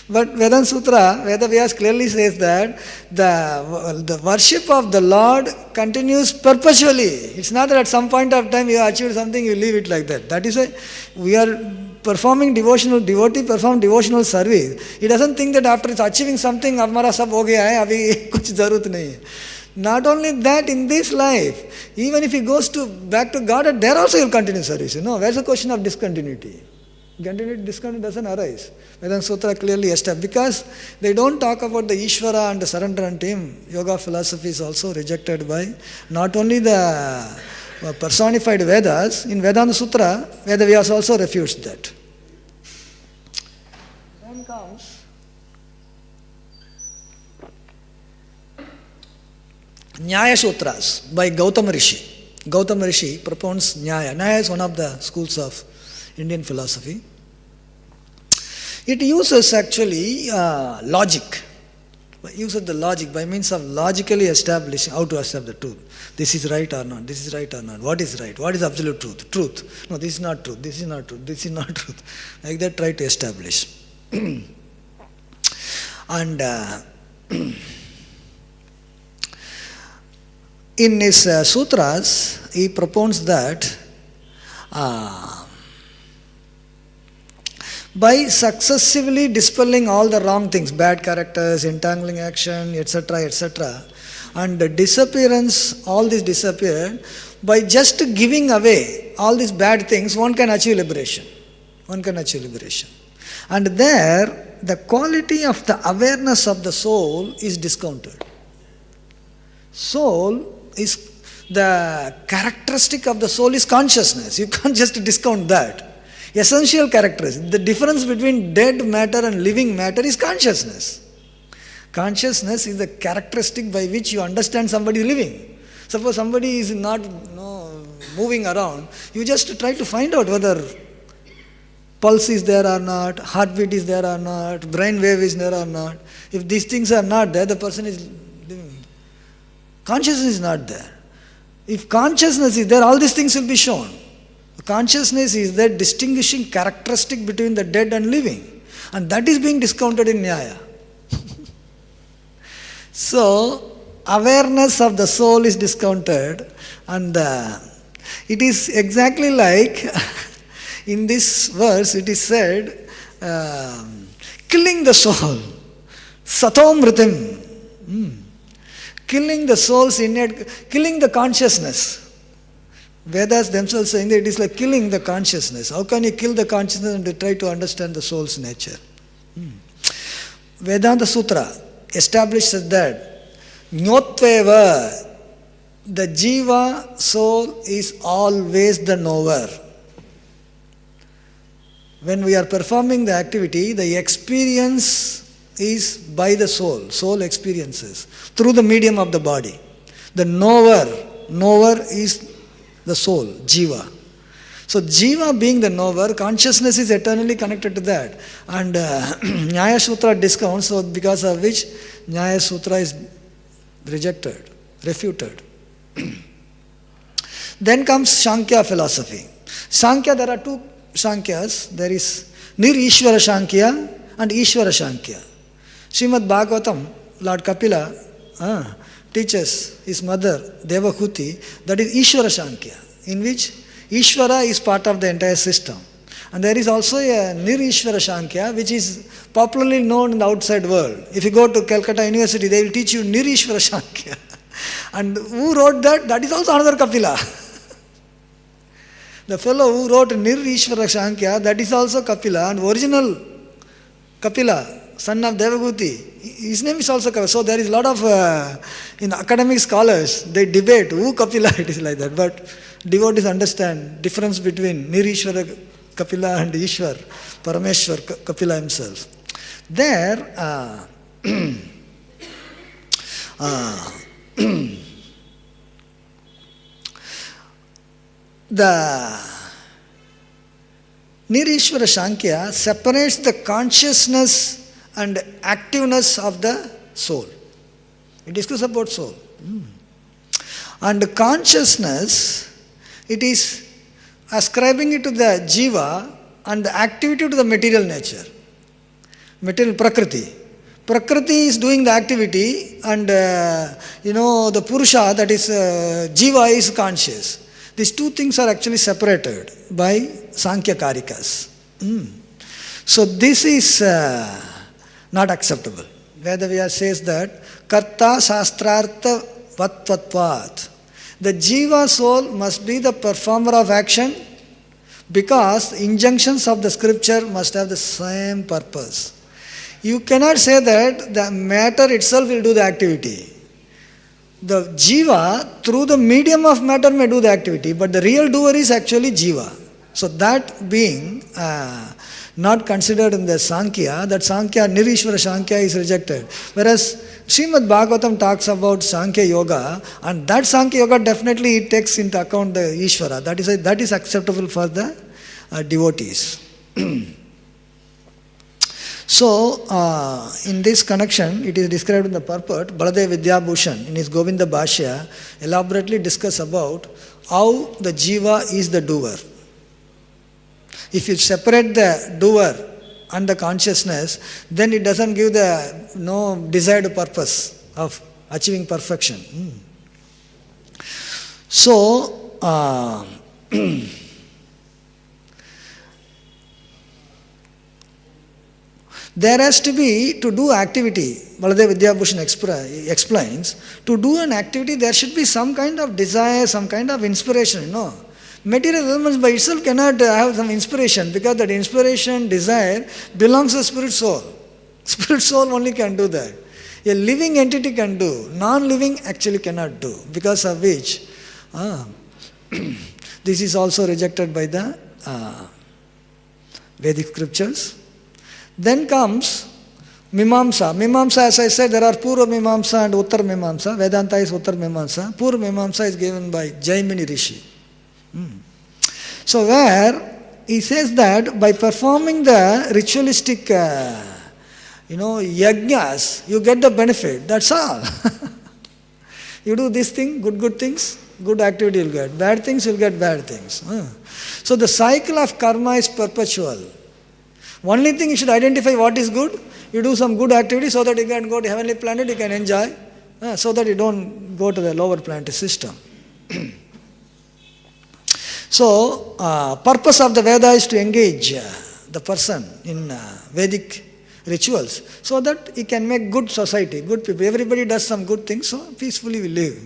But Vedanta Sutra, Veda Vyasa clearly says that the worship of the Lord continues perpetually. It's not that at some point of time you have achieved something, you leave it like that. That is why we are performing devotee perform devotional service. He doesn't think that after achieving something, hamara sab ho gaya hai, abhi kuch zarurat nahi hai. Not only that, in this life, even if he goes back to God, there also he will continue service. Where's the question of discontinuity? Discontinuity doesn't arise. Vedanta Sutra clearly established. Because they don't talk about the Ishvara and the surrender unto him. Yoga philosophy is also rejected by not only the personified Vedas. In Vedanta Sutra, Veda Vyasa also refutes that. Then comes Nyaya Sutras by Gautama Rishi. Gautama Rishi propounds Nyaya. Nyaya is one of the schools of Indian philosophy. It uses actually logic. It uses the logic by means of logically establishing how to accept the truth. This is right or not, this is right or not, what is right, what is absolute truth, truth. No, this is not truth, this is not truth, this is not truth. Like that try to establish. And in his sutras, he propounds that by successively dispelling all the wrong things, bad characters, entangling action, etc., and the disappearance, all this disappeared, by just giving away all these bad things, one can achieve liberation. One can achieve liberation. And there, the quality of the awareness of the soul is discounted. Soul is, the characteristic of the soul is consciousness. You can't just discount that. Essential characteristics. The difference between dead matter and living matter is consciousness. Consciousness is the characteristic by which you understand somebody living. Suppose somebody is not moving around, you just try to find out whether pulse is there or not, heartbeat is there or not, brain wave is there or not. If these things are not there, the person is living. Consciousness is not there. If consciousness is there, all these things will be shown. Consciousness is the distinguishing characteristic between the dead and living. And that is being discounted in Nyaya. So, awareness of the soul is discounted, and it is exactly like in this verse it is said, killing the soul, satomritim, killing the soul's innate, killing the consciousness. Vedas themselves saying that it is like killing the consciousness. How can you kill the consciousness and try to understand the soul's nature? Vedanta Sutra establishes that Nyotveva, the Jiva soul is always the knower. When we are performing the activity, the experience is by the soul. Soul experiences through the medium of the body. The knower is the soul, Jiva. So Jiva being the knower, consciousness is eternally connected to that. And Nyaya Sutra discounts, so because of which Nyaya Sutra is rejected, refuted. Then comes Sankhya philosophy. Sankhya, there are two Sankhyas. There is Nir-Ishvara Sankhya and Ishvara Sankhya. Srimad Bhagavatam, Lord Kapila teaches his mother Devahuti, that is Ishvara Sankhya, in which Ishvara is part of the entire system. And there is also a Nir-Ishvara Sankhya, which is popularly known in the outside world. If you go to Kolkata University, they will teach you Nir-Ishvara Sankhya. And who wrote that? That is also another Kapila. The fellow who wrote Nir-Ishvara Sankhya, that is also Kapila, and original Kapila, son of Devahuti, his name is also Kapila. So there is a lot of, in academic scholars, they debate who Kapila, it is like that. But devotees understand difference between Nir-Ishvara Kapila and Ishwar, Parameshwar Kapila himself. There, the Nir-Ishvara Sankhya separates the consciousness and activeness of the soul. It discusses about soul. And consciousness, it is ascribing it to the Jiva and the activity to the material nature. Material Prakriti. Prakriti is doing the activity, and the Purusha, that is Jiva, is conscious. These two things are actually separated by Sankhya Karikas. So this is not acceptable. Vedavyas says that Karta Shastrartha Vatvatvat. The Jiva soul must be the performer of action, because the injunctions of the scripture must have the same purpose. You cannot say that the matter itself will do the activity. The Jiva, through the medium of matter, may do the activity, but the real doer is actually Jiva. So that being not considered in the Sankhya, that Sankhya, Nir-Ishvara Sankhya is rejected. Whereas Srimad Bhagavatam talks about Sankhya Yoga, and that Sankhya Yoga definitely it takes into account the Ishvara. That is acceptable for the devotees. So, in this connection, it is described in the purport, Baladev Vidyabhushan, in his Govinda Bhashya, elaborately discuss about how the Jiva is the doer. If you separate the doer and the consciousness, then it doesn't give the no desired purpose of achieving perfection. So, there has to be, to do activity, Baladev Vidyabhushan explains, to do an activity there should be some kind of desire, some kind of inspiration, Material elements by itself cannot have some inspiration, because that inspiration, desire belongs to the spirit soul. Spirit soul only can do that. A living entity can do, non-living actually cannot do, because of which this is also rejected by the Vedic scriptures. Then comes Mimamsa. Mimamsa, as I said, there are Purva Mimamsa and Uttar Mimamsa. Vedanta is Uttar Mimamsa. Purva Mimamsa is given by Jaimini Rishi. So where he says that by performing the ritualistic, yajnas, you get the benefit. That's all. You do this thing, good things, good activity you'll get. Bad things, you'll get bad things. So the cycle of karma is perpetual. Only thing you should identify what is good. You do some good activity so that you can go to heavenly planet, you can enjoy, so that you don't go to the lower planetary system. So, purpose of the Veda is to engage the person in Vedic rituals so that he can make good society, good people. Everybody does some good things, so peacefully we live.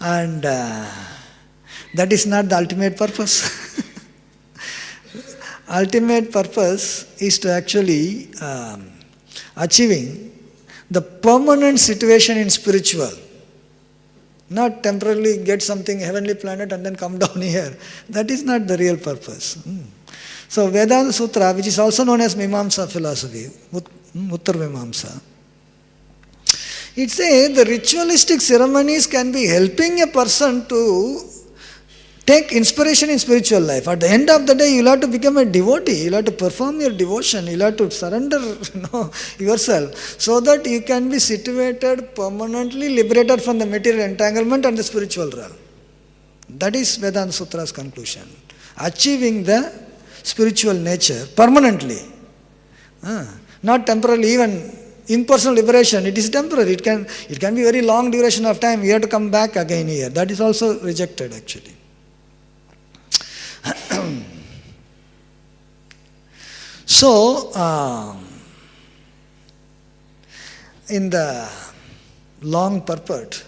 And that is not the ultimate purpose. Ultimate purpose is to actually achieving the permanent situation in spiritual. Not temporarily get something heavenly planet and then come down here. That is not the real purpose. So Vedanta Sutra, which is also known as Mimamsa philosophy, Uttar Mimamsa, it says the ritualistic ceremonies can be helping a person to take inspiration in spiritual life. At the end of the day, you'll have to become a devotee. You'll have to perform your devotion. You'll have to surrender yourself so that you can be situated, permanently liberated from the material entanglement and the spiritual realm. That is Vedanta Sutra's conclusion. Achieving the spiritual nature permanently. Not temporarily, even impersonal liberation. It is temporary. It can be very long duration of time. You have to come back again here. That is also rejected actually. So, in the long purport,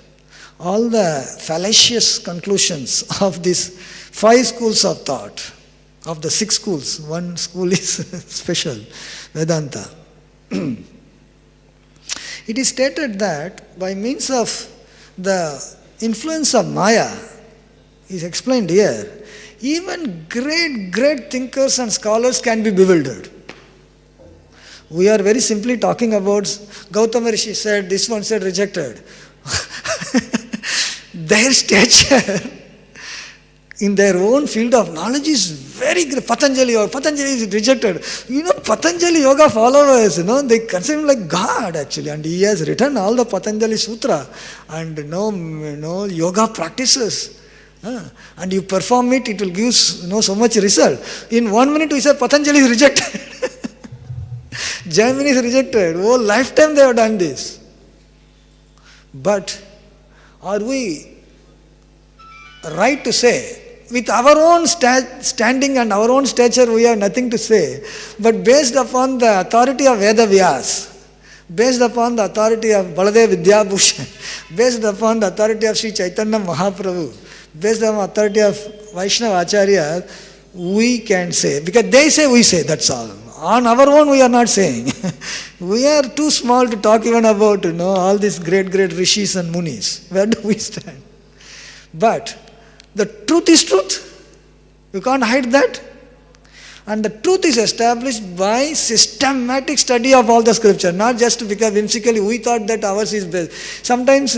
all the fallacious conclusions of these 5 schools of thought, of the 6 schools, one school is special, Vedanta. It is stated that by means of the influence of Maya, is explained here, even great thinkers and scholars can be bewildered. We are very simply talking about Gautama Rishi said, this one said rejected. Their stature in their own field of knowledge is very great. Patanjali is rejected. Patanjali yoga followers, they consider him like God actually. And he has written all the Patanjali Sutra and yoga practices. And you perform it, it will give so much result. In 1 minute we say Patanjali is rejected. Jaimini is rejected. Whole lifetime they have done this. But are we right to say, with our own standing and our own stature we have nothing to say, but based upon the authority of Veda Vyas, based upon the authority of Baladev Vidyabhushan, based upon the authority of Sri Chaitanya Mahaprabhu, based on the authority of Vaishnava Acharya, we can say, because they say, we say, that's all. On our own we are not saying. We are too small to talk even about, all these great rishis and munis. Where do we stand? But the truth is truth. You can't hide that. And the truth is established by systematic study of all the scripture, not just because whimsically we thought that ours is best. Sometimes,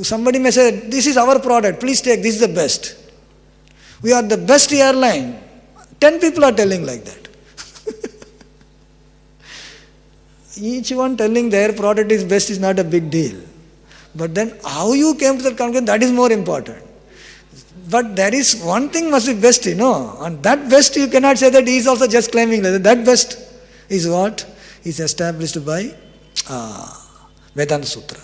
somebody may say, this is our product, please take, this is the best. We are the best airline. 10 people are telling like that. Each one telling their product is best is not a big deal. But then how you came to that conclusion, that is more important. But there is one thing must be best, and that best you cannot say that he is also just claiming that. That best is what is established by Vedanta Sutra.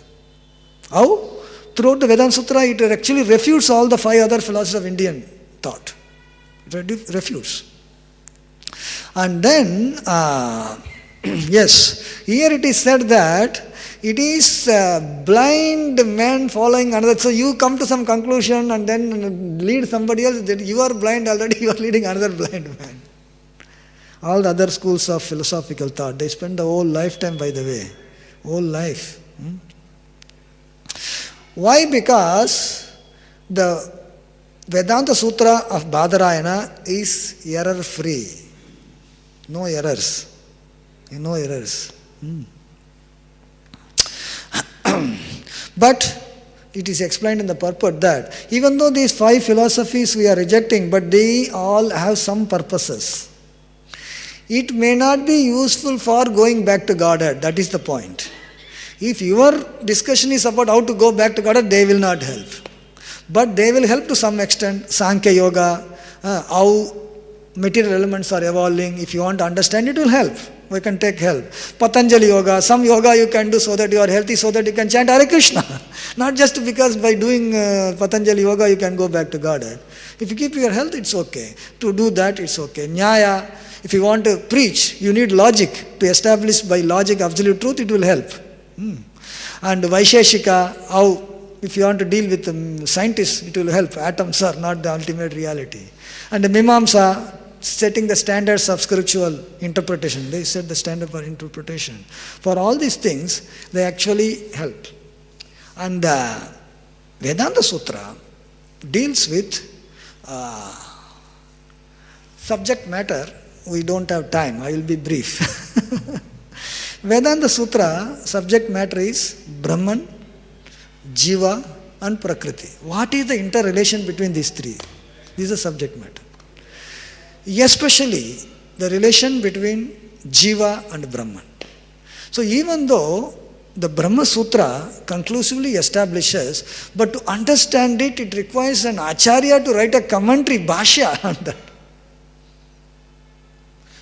How? Throughout the Vedanta Sutra, it actually refutes all the 5 other philosophies of Indian thought. It refutes. And then, yes, here it is said that it is a blind man following another. So you come to some conclusion and then lead somebody else. That you are blind already, you are leading another blind man. All the other schools of philosophical thought, they spend the whole lifetime, by the way. Whole life. Why? Because the Vedanta Sutra of Badarayana is error-free. No errors. No errors. But it is explained in the purport that even though these 5 philosophies we are rejecting, but they all have some purposes. It may not be useful for going back to Godhead. That is the point. If your discussion is about how to go back to Godhead, they will not help. But they will help to some extent. Sankhya Yoga, how material elements are evolving. If you want to understand, it will help. We can take help. Patanjali Yoga, some yoga you can do so that you are healthy, so that you can chant Hare Krishna. Not just because by doing Patanjali Yoga you can go back to Godhead. If you keep your health, it's okay. To do that, it's okay. Nyaya, if you want to preach, you need logic. To establish by logic absolute truth, it will help. And Vaisheshika, how if you want to deal with scientists, it will help. Atoms are not the ultimate reality. And the Mimamsa, setting the standards of spiritual interpretation. They set the standard for interpretation. For all these things, they actually help. And Vedanta Sutra deals with subject matter. We don't have time. I will be brief. Vedanta Sutra, subject matter is Brahman, Jiva and Prakriti. What is the interrelation between these three? This is the subject matter. Especially the relation between Jiva and Brahman. So even though the Brahma Sutra conclusively establishes, but to understand it, it requires an Acharya to write a commentary, Bhashya on that.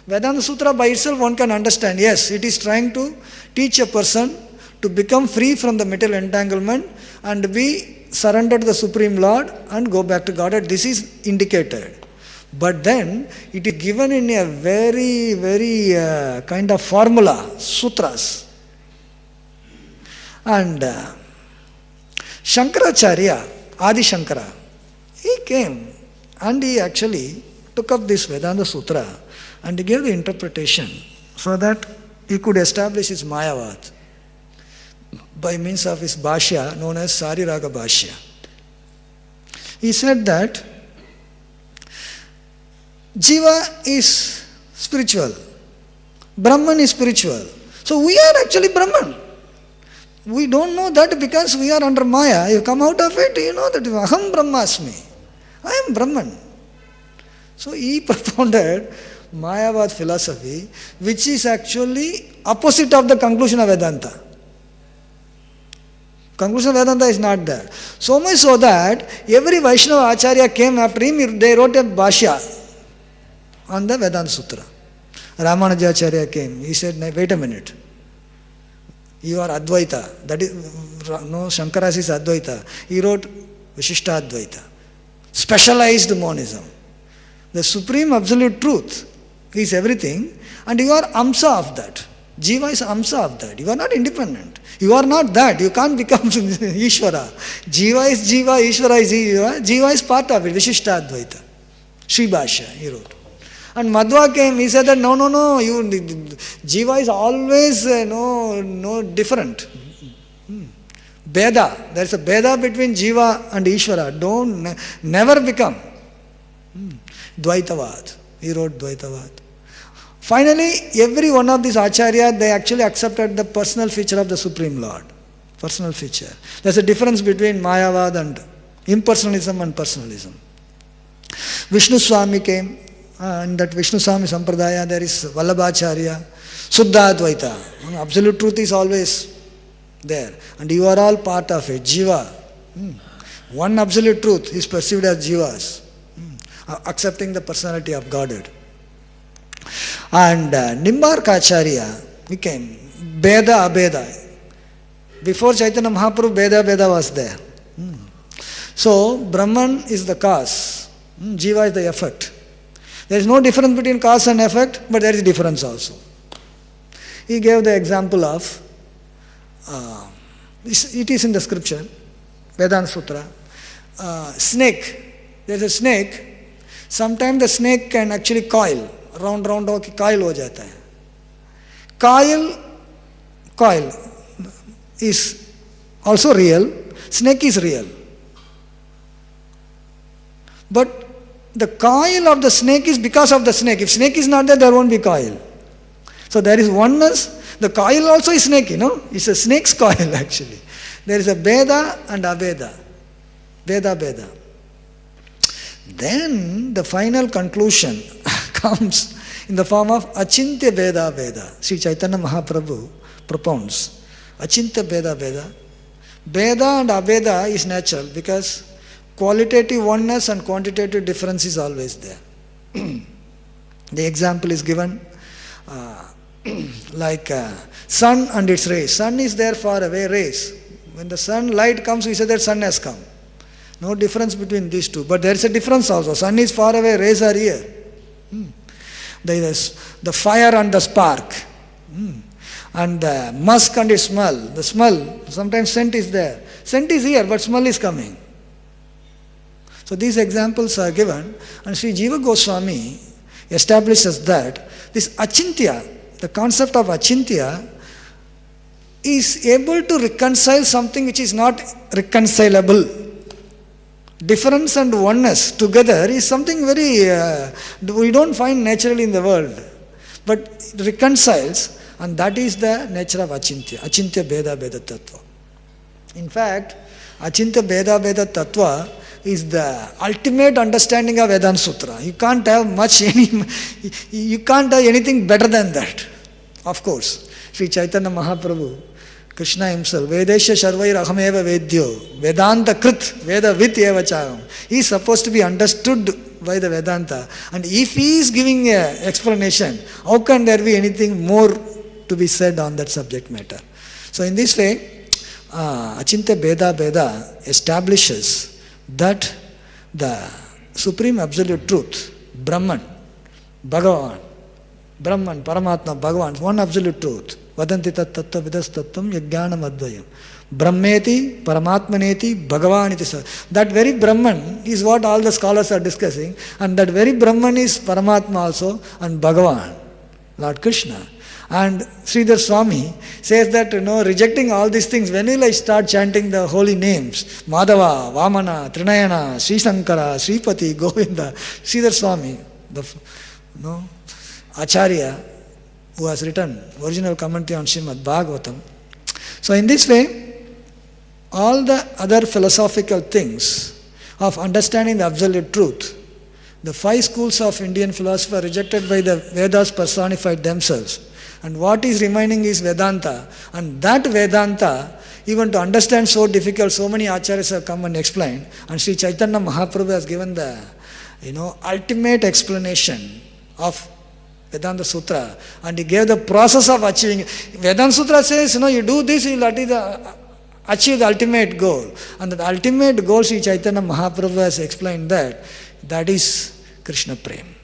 Vedanta Sutra by itself one can understand, yes, it is trying to teach a person to become free from the material entanglement and be surrendered to the Supreme Lord and go back to Godhead. This is indicated. But then it is given in a very, very kind of formula, sutras. And Shankaracharya, Adi Shankara, he came and he actually took up this Vedanta Sutra and he gave the interpretation so that he could establish his Mayavad by means of his Bhashya known as Sariraga Bhashya. He said that Jiva is spiritual, Brahman is spiritual. So we are actually Brahman. We don't know that because we are under Maya. You come out of it, you know that Aham Brahmasmi. I am Brahman. So he propounded Mayavad philosophy, which is actually opposite of the conclusion of Vedanta. Conclusion of Vedanta is not there. So much so that every Vaishnava Acharya came after him, they wrote a Bhashya on the Vedanta Sutra. Ramanujacharya came. He said, wait a minute. You are Advaita. That is, no, Shankaras is Advaita. He wrote Vishishta Advaita. Specialized monism. The supreme absolute truth is everything and you are Amsa of that. Jiva is Amsa of that. You are not independent. You are not that. You can't become Ishvara. Jiva is Jiva, Ishvara is Jiva. Jiva is part of it. Vishishta Advaita. Sri Bhashya, he wrote. And Madhav came, he said that no, Jiva is always no different. Beda, there is a Beda between Jiva and Ishvara. Never become. Dvaitavad, he wrote Dvaitavad. Finally, every one of these Acharya, they actually accepted the personal feature of the Supreme Lord. Personal feature. There's a difference between Mayavad and impersonalism and personalism. Vishnu Swami came. In that Vishnu Swami Sampradaya, there is Vallabhacharya, Suddha Advaita. Absolute truth is always there. And you are all part of it. Jiva. One absolute truth is perceived as Jivas. Accepting the personality of Godhead. And Nimbarkacharya, he came. Beda Abeda. Before Chaitanya Mahaprabhu, Beda was there. So, Brahman is the cause. Jiva is the effect. There is no difference between cause and effect, but there is difference also. He gave the example of, it is in the scripture, Vedanta Sutra, snake. There is a snake. Sometimes the snake can actually coil. Round hoke coil ho jata hai. Coil is also real. Snake is real. But the coil of the snake is because of the snake. If snake is not there, there won't be coil. So there is oneness. The coil also is snake, It's a snake's coil actually. There is a Veda and Aveda. Veda, Veda. Then the final conclusion comes in the form of Achintya Veda Veda. Sri Chaitanya Mahaprabhu propounds Achintya Veda Veda. Veda and Aveda is natural because qualitative oneness and quantitative difference is always there. The example is given like sun and its rays. Sun is there far away, rays. When the sun light comes, we say that sun has come. No difference between these two. But there is a difference also. Sun is far away, rays are here. There is the fire and the spark. And the musk and its smell. The smell, sometimes scent is there. Scent is here, but smell is coming. So these examples are given, and Sri Jiva Goswami establishes that this Achintya, the concept of Achintya, is able to reconcile something which is not reconcilable. Difference and oneness together is something very, we don't find naturally in the world. But it reconciles, and that is the nature of Achintya. Achintya Bheda Bheda Tattva. In fact, Achintya Bheda Bheda Tattva is the ultimate understanding of Vedanta Sutra. You can't have you can't have anything better than that. Of course, Sri Chaitanya Mahaprabhu, Krishna himself, Vedesha Sharvair Ahameva Vedyo, Vedanta Krit, Veda Vit Eva Chayam. He is supposed to be understood by the Vedanta. And if he is giving an explanation, how can there be anything more to be said on that subject matter? So in this way, Achintya Bheda Bheda establishes that the Supreme Absolute Truth, Brahman, Bhagavan, Brahman, Paramatma, Bhagavan, one Absolute Truth, Vadanti tat tattva vidas tattvam yajnanam advayam. Brahmeti, Paramatmaneti, Bhagavan iti sa. That very Brahman is what all the scholars are discussing, and that very Brahman is Paramatma also, and Bhagavan, Lord Krishna. And Sridhar Swami says that, rejecting all these things, when will I start chanting the holy names? Madhava, Vamana, Trinayana, Sri Sankara, Sripati, Govinda. Sridhar Swami, the Acharya, who has written original commentary on Srimad Bhagavatam. So in this way, all the other philosophical things of understanding the absolute truth, the 5 schools of Indian philosophy are rejected by the Vedas personified themselves. And what is remaining is Vedanta. And that Vedanta, even to understand so difficult, so many acharyas have come and explained. And Sri Chaitanya Mahaprabhu has given the, ultimate explanation of Vedanta Sutra. And he gave the process of achieving. Vedanta Sutra says, you do this, you will achieve the ultimate goal. And the ultimate goal, Sri Chaitanya Mahaprabhu has explained that is Krishna Prem.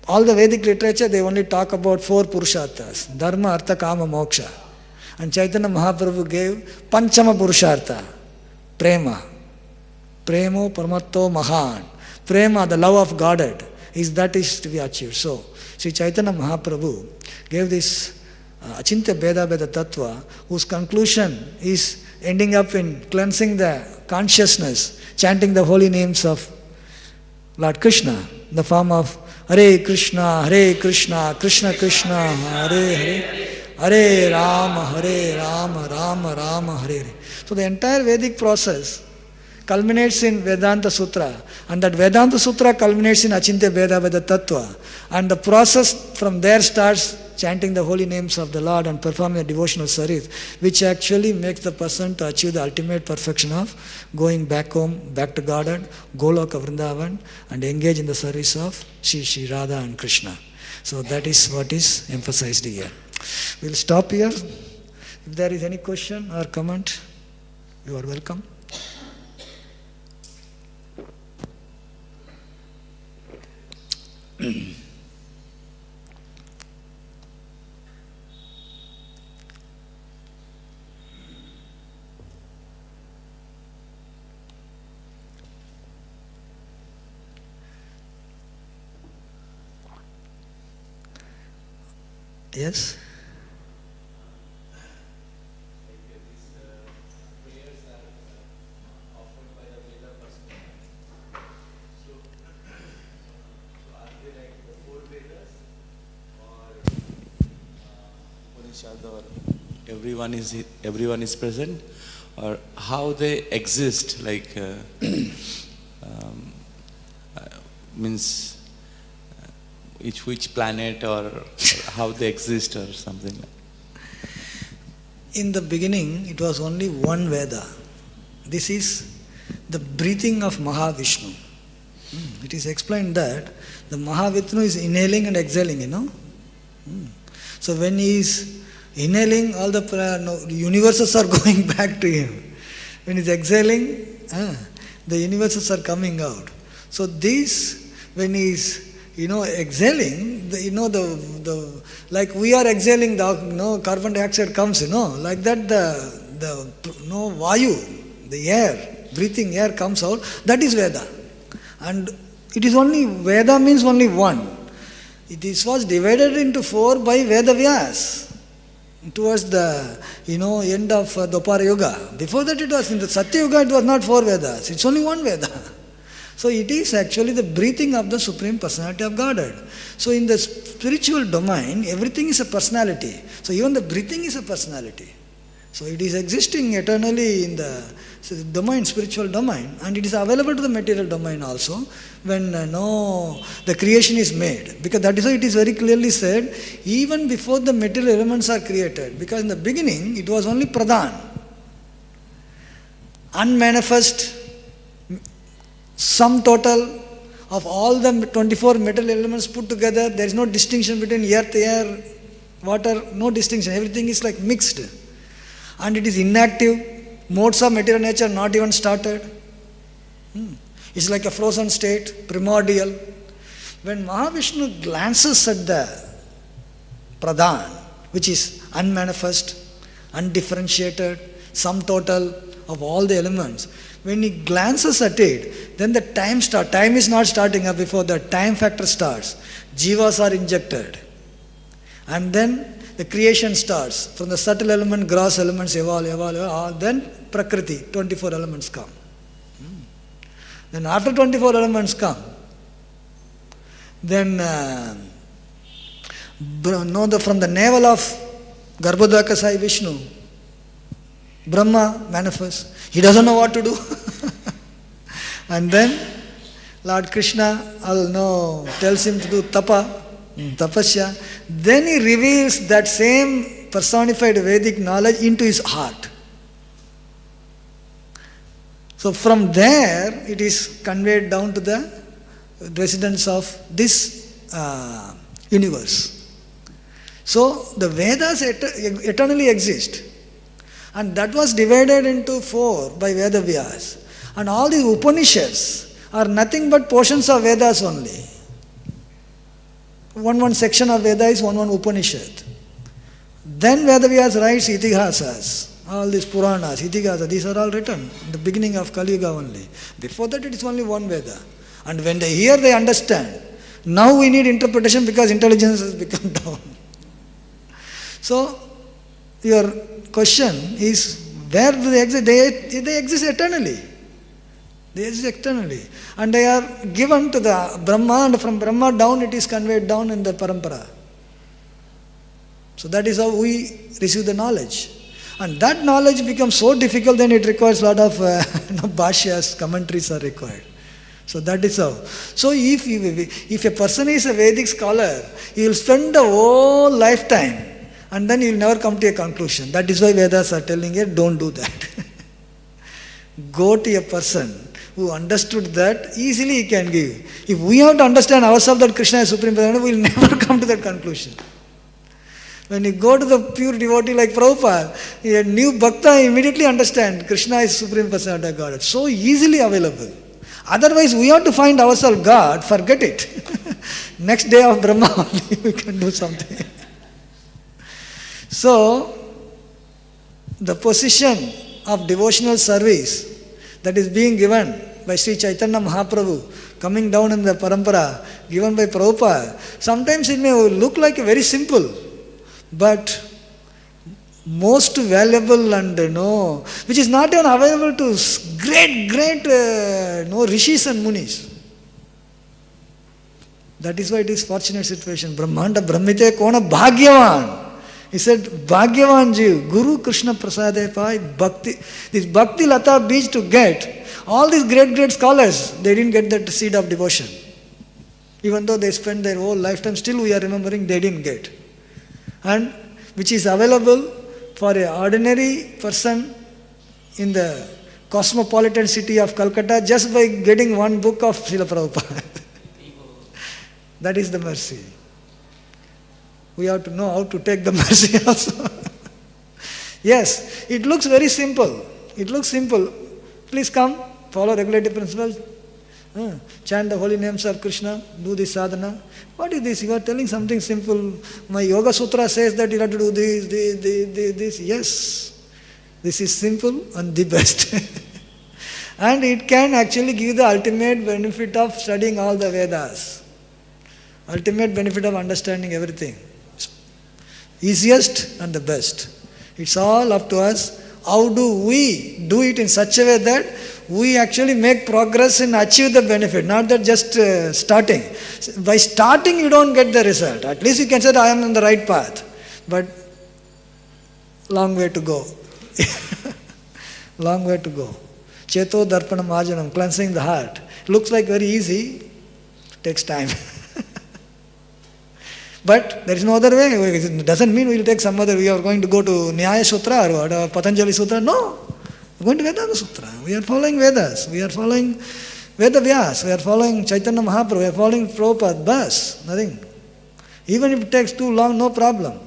All the Vedic literature, they only talk about 4 Purusharthas, Dharma, Artha, Kama, Moksha. And Chaitanya Mahaprabhu gave Panchama Purushartha, Prema. Premo Paramatto Mahan. Prema, the love of Godhead, is to be achieved. So, Sri Chaitanya Mahaprabhu gave this Achintya Bheda Bheda Tattva, whose conclusion is ending up in cleansing the consciousness, chanting the holy names of Lord Krishna, in the form of Hare Krishna, Krishna Krishna, Hare Hare, Hare Rama, Rama Rama, Hare Hare. So the entire Vedic process culminates in Vedanta Sutra, and that Vedanta Sutra culminates in Achintya Bheda Bheda Tattva, and the process from there starts chanting the holy names of the Lord and performing a devotional service, which actually makes the person to achieve the ultimate perfection of going back home, back to Godhead, Goloka Vrindavan, and engage in the service of Shri Radha and Krishna. So that is what is emphasized here. We'll stop here. If there is any question or comment, you are welcome. Yes? Everyone is present, or how they exist, like means which planet or how they exist or something. In the beginning, it was only one Veda. This is the breathing of Mahavishnu. It is explained that the Mahavishnu is inhaling and exhaling, So when he is inhaling, all the universes are going back to him. When he is exhaling, the universes are coming out. So this, when he is exhaling, the like we are exhaling, the carbon dioxide comes, like that the vayu, the air, breathing air comes out. That is Veda, and it is only Veda means only one. It was divided into 4 by Veda Vyas towards the end of Dwapara Yuga. Before that, it was in the Satya Yuga. It was not 4 Vedas. It's only one Veda. So it is actually the breathing of the Supreme Personality of Godhead. So in the spiritual domain, everything is a personality. So even the breathing is a personality. So it is existing eternally in the domain, spiritual domain, and it is available to the material domain also when the creation is made. Because that is why it is very clearly said, even before the material elements are created. Because in the beginning, it was only pradhan, unmanifest, sum total of all the 24 metal elements put together. There is no distinction between earth, air, water, no distinction. Everything is like mixed. And it is inactive. Modes of material nature not even started. It's like a frozen state, primordial. When Mahavishnu glances at the pradhan, which is unmanifest, undifferentiated, sum total of all the elements, when he glances at it, then the time starts. Time is not starting up before the time factor starts. Jivas are injected. And then the creation starts. From the subtle element, gross elements evolve. Then Prakriti, 24 elements come. Then after 24 elements come, then from the navel of Garbhodaka Sai Vishnu, Brahma manifests. He doesn't know what to do. And then Lord Krishna tells him to do tapasya. Then he reveals that same personified Vedic knowledge into his heart. So from there, it is conveyed down to the residents of this universe. So the Vedas eternally exist. And that was divided into 4 by Veda Vyas. And all the Upanishads are nothing but portions of Vedas only. One section of Veda is one Upanishad. Then Veda Vyas writes Itihasas. All these Puranas, Itihasas, these are all written in the beginning of Kali Yuga only. Before that it is only one Veda. And when they hear, they understand. Now we need interpretation because intelligence has become down. So, your question is, where do they exist? They exist eternally. They exist eternally. And they are given to the Brahma, and from Brahma down it is conveyed down in the parampara. So that is how we receive the knowledge. And that knowledge becomes so difficult, then it requires a lot of bhashyas, commentaries are required. So that is how. So if a person is a Vedic scholar, he will spend the whole lifetime and then he will never come to a conclusion. That is why Vedas are telling you, don't do that. Go to a person who understood that, easily he can give. If we have to understand ourselves that Krishna is Supreme Personality, we will never come to that conclusion. When you go to the pure devotee like Prabhupada, a new bhakta immediately understand Krishna is Supreme Personality of God. So easily available. Otherwise, we have to find ourselves God, forget it. Next day of Brahma only we can do something. So, the position of devotional service that is being given by Sri Chaitanya Mahaprabhu, coming down in the parampara, given by Prabhupada, sometimes it may look like very simple, but most valuable and which is not even available to great rishis and munis. That is why it is fortunate situation. Brahmanda Brahmite Kona Bhagyavan. He said, Bhagyavan Jiv, Guru Krishna Prasade Pai, Bhakti. This Bhakti Lata Beach to get, all these great scholars, they didn't get that seed of devotion. Even though they spent their whole lifetime, still we are remembering they didn't get. And which is available for an ordinary person in the cosmopolitan city of Kolkata just by getting one book of Srila Prabhupada. That is the mercy. We have to know how to take the mercy also. Yes, it looks very simple. It looks simple. Please come, follow regulative principles, chant the holy names of Krishna, do this sadhana. What is this? You are telling something simple. My Yoga Sutra says that you have to do this. Yes, this is simple and the best. And it can actually give the ultimate benefit of studying all the Vedas. Ultimate benefit of understanding everything. Easiest and the best. It's all up to us. How do we do it in such a way that we actually make progress and achieve the benefit, not that just starting. By starting you don't get the result. At least you can say that I am on the right path. But long way to go. Long way to go. Cheto Darpanam Ajanam, cleansing the heart. Looks like very easy, takes time. But there is no other way. It doesn't mean we will take some other, we are going to go to Nyaya Sutra or what, Patanjali Sutra. No. We are going to Vedanta Sutra. We are following Vedas. We are following Veda Vyas. We are following Chaitanya Mahaprabhu. We are following Prabhupada. Bas. Nothing. Even if it takes too long, no problem.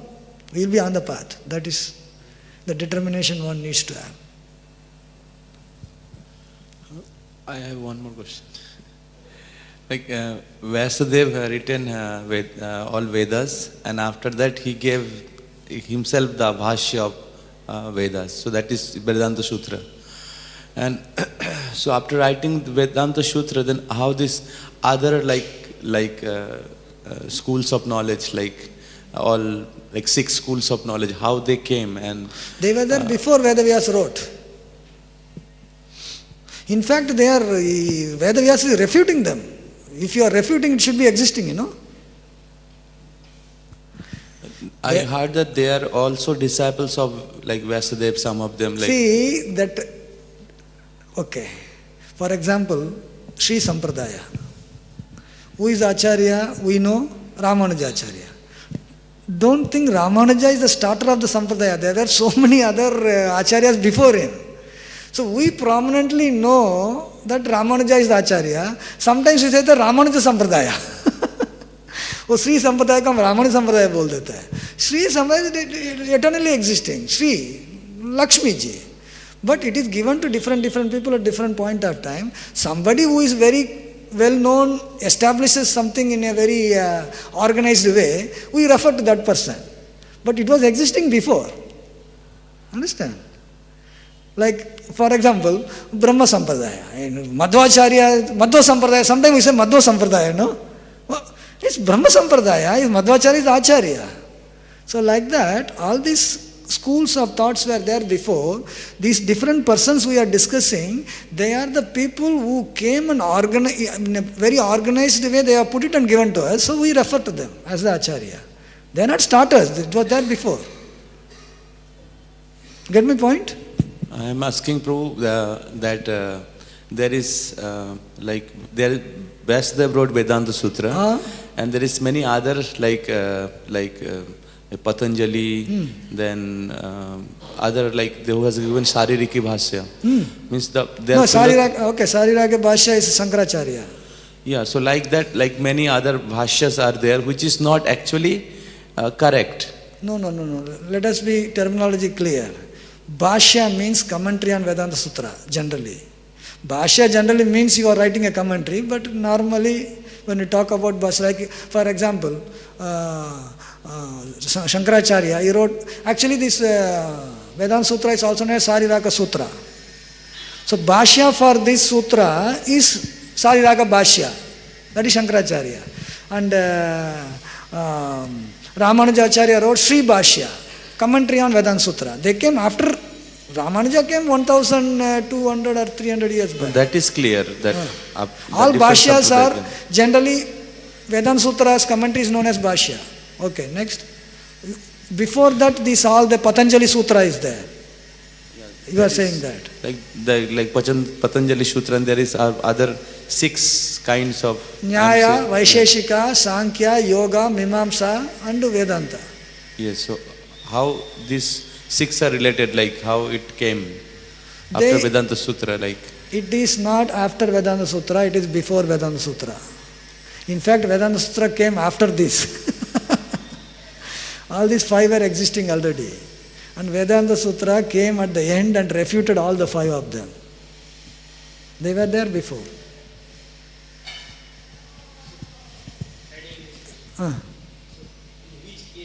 We will be on the path. That is the determination one needs to have. I have one more question. Like Vyasadeva written all Vedas, and after that he gave himself the Bhashya of Vedas. So that is Vedanta Sutra. And so after writing the Vedanta Sutra, then how this other schools of knowledge, like all like 6 schools of knowledge, how they came? And they were there before Vedavyas wrote. In fact, they are Vedavyas is refuting them. If you are refuting, it should be existing, you know. I heard that they are also disciples of like Vyasadeva, some of them. Like see that, okay. For example, Sri Sampradaya. Who is Acharya? We know Ramanuja Acharya. Don't think Ramanuja is the starter of the Sampradaya. There were so many other Acharyas before him. So we prominently know that Ramanuja is the Acharya. Sometimes we say the Ramanuja Sampradaya. वो श्री संप्रदाय को हम रामानुज संप्रदाय बोल देते हैं. श्री संप्रदाय eternally existing. Sri Lakshmi ji. But it is given to different people at different point of time. Somebody who is very well known establishes something in a very organized way, we refer to that person. But it was existing before. Understand? Like, for example, Brahma Sampradaya. Madhvacharya, Madhva Sampradaya, sometimes we say Madhva Sampradaya, no? Well, it's Brahma Sampradaya, Madhvacharya is Acharya. So like that, all these schools of thoughts were there before. These different persons we are discussing, they are the people who came and in a very organized way, they have put it and given to us, so we refer to them as the Acharya. They are not starters, it was there before. Get my point? I am asking Prabhu that there is Vyasadeva wrote Vedanta Sutra, and there is many others like Patanjali, then other like who has given Shaririki Bhashya. Means Shariraki Bhashya is Shankaracharya. Yeah, so like that, like many other Bhashyas are there, which is not actually correct. No. Let us be terminology clear. Bhashya means commentary on Vedanta Sutra, generally. Bhashya generally means you are writing a commentary, but normally when you talk about Bhashya, like for example, Shankaracharya, he wrote, actually this Vedanta Sutra is also known as Sariraka Sutra. So Bhashya for this sutra is Sariraka Bhashya, that is Shankaracharya. And Ramanuja Acharya wrote Sri Bhashya, commentary on Vedanta Sutra. They came after, Ramanuja came 1200 or 300 years back. That is clear. That all Bhashyas are generally, Vedanta Sutra's commentary is known as Bhashya. Okay, next. Before that, this all the Patanjali Sutra is there. You are saying that. Like Patanjali Sutra, and there is other 6 kinds of Nyaya, Vaisheshika, Sankhya, Yoga, Mimamsa, and Vedanta. Yes, so how these 6 are related, like how it came after Vedanta Sutra, like? It is not after Vedanta Sutra, it is before Vedanta Sutra. In fact, Vedanta Sutra came after this. All these 5 were existing already. And Vedanta Sutra came at the end and refuted all the 5 of them. They were there before.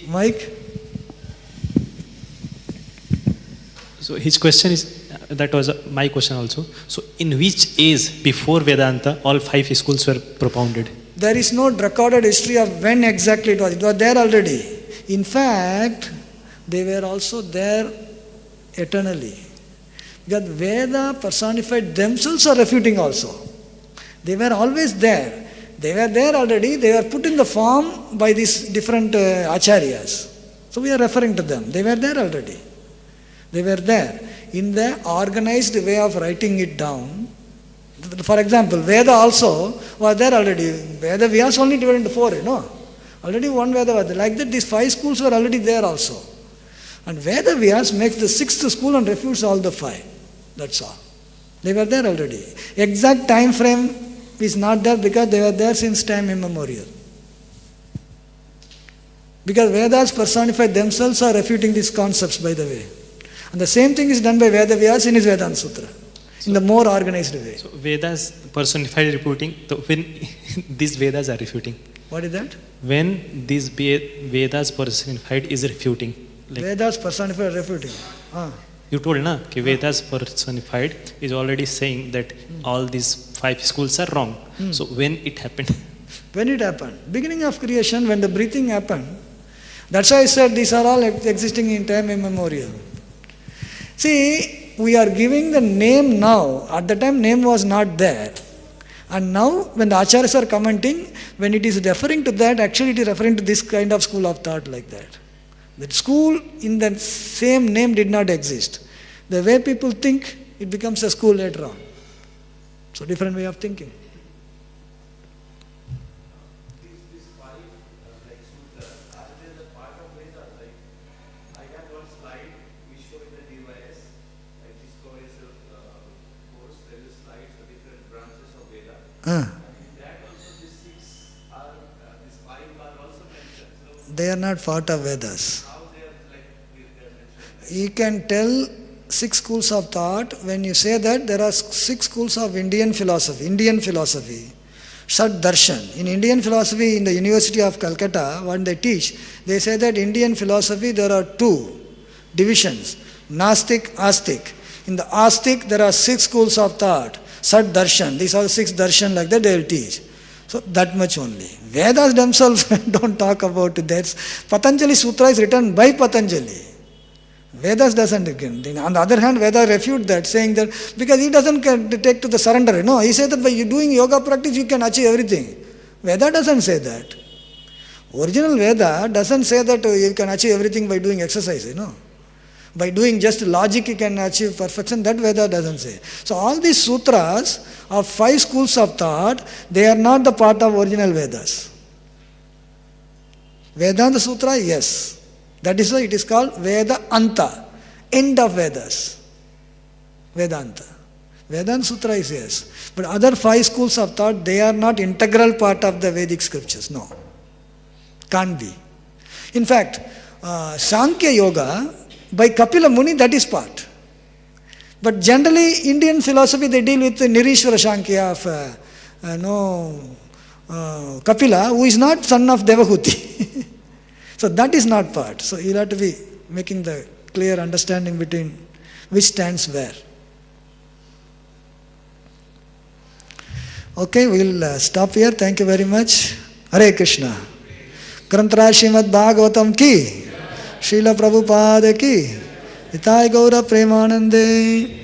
Mike? So his question is, that was my question also. So in which age before Vedanta all 5 schools were propounded? There is no recorded history of when exactly it was. It was there already. In fact, they were also there eternally. Because Veda personified themselves are refuting also. They were always there. They were there already. They were put in the form by these different acharyas. So we are referring to them. They were there already. They were there. In the organized way of writing it down. For example, Veda also was there already. Veda Vyas only divided into 4, Already one Veda was there. Like that, these 5 schools were already there also. And Veda Vyas makes the 6th school and refutes all the 5. That's all. They were there already. Exact time frame is not there because they were there since time immemorial. Because Vedas personified themselves are refuting these concepts, by the way. And the same thing is done by Veda Vyas in his Vedanta Sutra, in the more organized way. So Vedas personified refuting, so when these Vedas are refuting? What is that? When these Vedas personified is refuting. Like Vedas personified refuting. you told, na, कि Vedas personified is already saying that all these 5 schools are wrong. So when it happened? When it happened? Beginning of creation, when the breathing happened. That's why I said these are all existing in time immemorial. See, we are giving the name now. At the time, name was not there. And now, when the acharyas are commenting, when it is referring to that, actually it is referring to this kind of school of thought like that. That school in the same name did not exist. The way people think, it becomes a school later on. So, different way of thinking. These 5 sutras, are they the part of Vedas? Like, I have one slide we show in the device, like this course, there is slides for different branches of Veda. And in that also these 5 are also mentioned. So They are not part of Vedas. how they are mentioned? You can tell 6 schools of thought. When you say that, there are 6 schools of Indian philosophy. Shat Darshan. In Indian philosophy, in the University of Kolkata, what they teach, they say that Indian philosophy, there are 2 divisions. Nastik, Astik. In the Astik, there are 6 schools of thought. Sat Darshan. These are 6 Darshan, like that they will teach. So that much only. Vedas themselves don't talk about that. Patanjali Sutra is written by Patanjali. Vedas doesn't. On the other hand, Vedas refute that, saying that because he doesn't take to the surrender. He says that by you doing yoga practice, you can achieve everything. Veda doesn't say that. Original Veda doesn't say that you can achieve everything by doing exercise. By doing just logic, you can achieve perfection. That Veda doesn't say. So all these sutras of 5 schools of thought, they are not the part of original Vedas. Vedanta Sutra, yes. That is why it is called Veda Anta, end of Vedas. Vedanta. Vedanta Sutra is yes. But other 5 schools of thought, they are not integral part of the Vedic scriptures. No. Can't be. In fact, Sankhya Yoga, by Kapila Muni, that is part. But generally, Indian philosophy, they deal with the Nirishwara Sankhya of Kapila, who is not son of Devahuti. So that is not part. So you'll have to be making the clear understanding between which stands where. Okay, we'll stop here. Thank you very much. Hare Krishna. Granthra Srimad Bhagavatam ki, Srila Prabhupada ki, Nitai Gaura Premanande.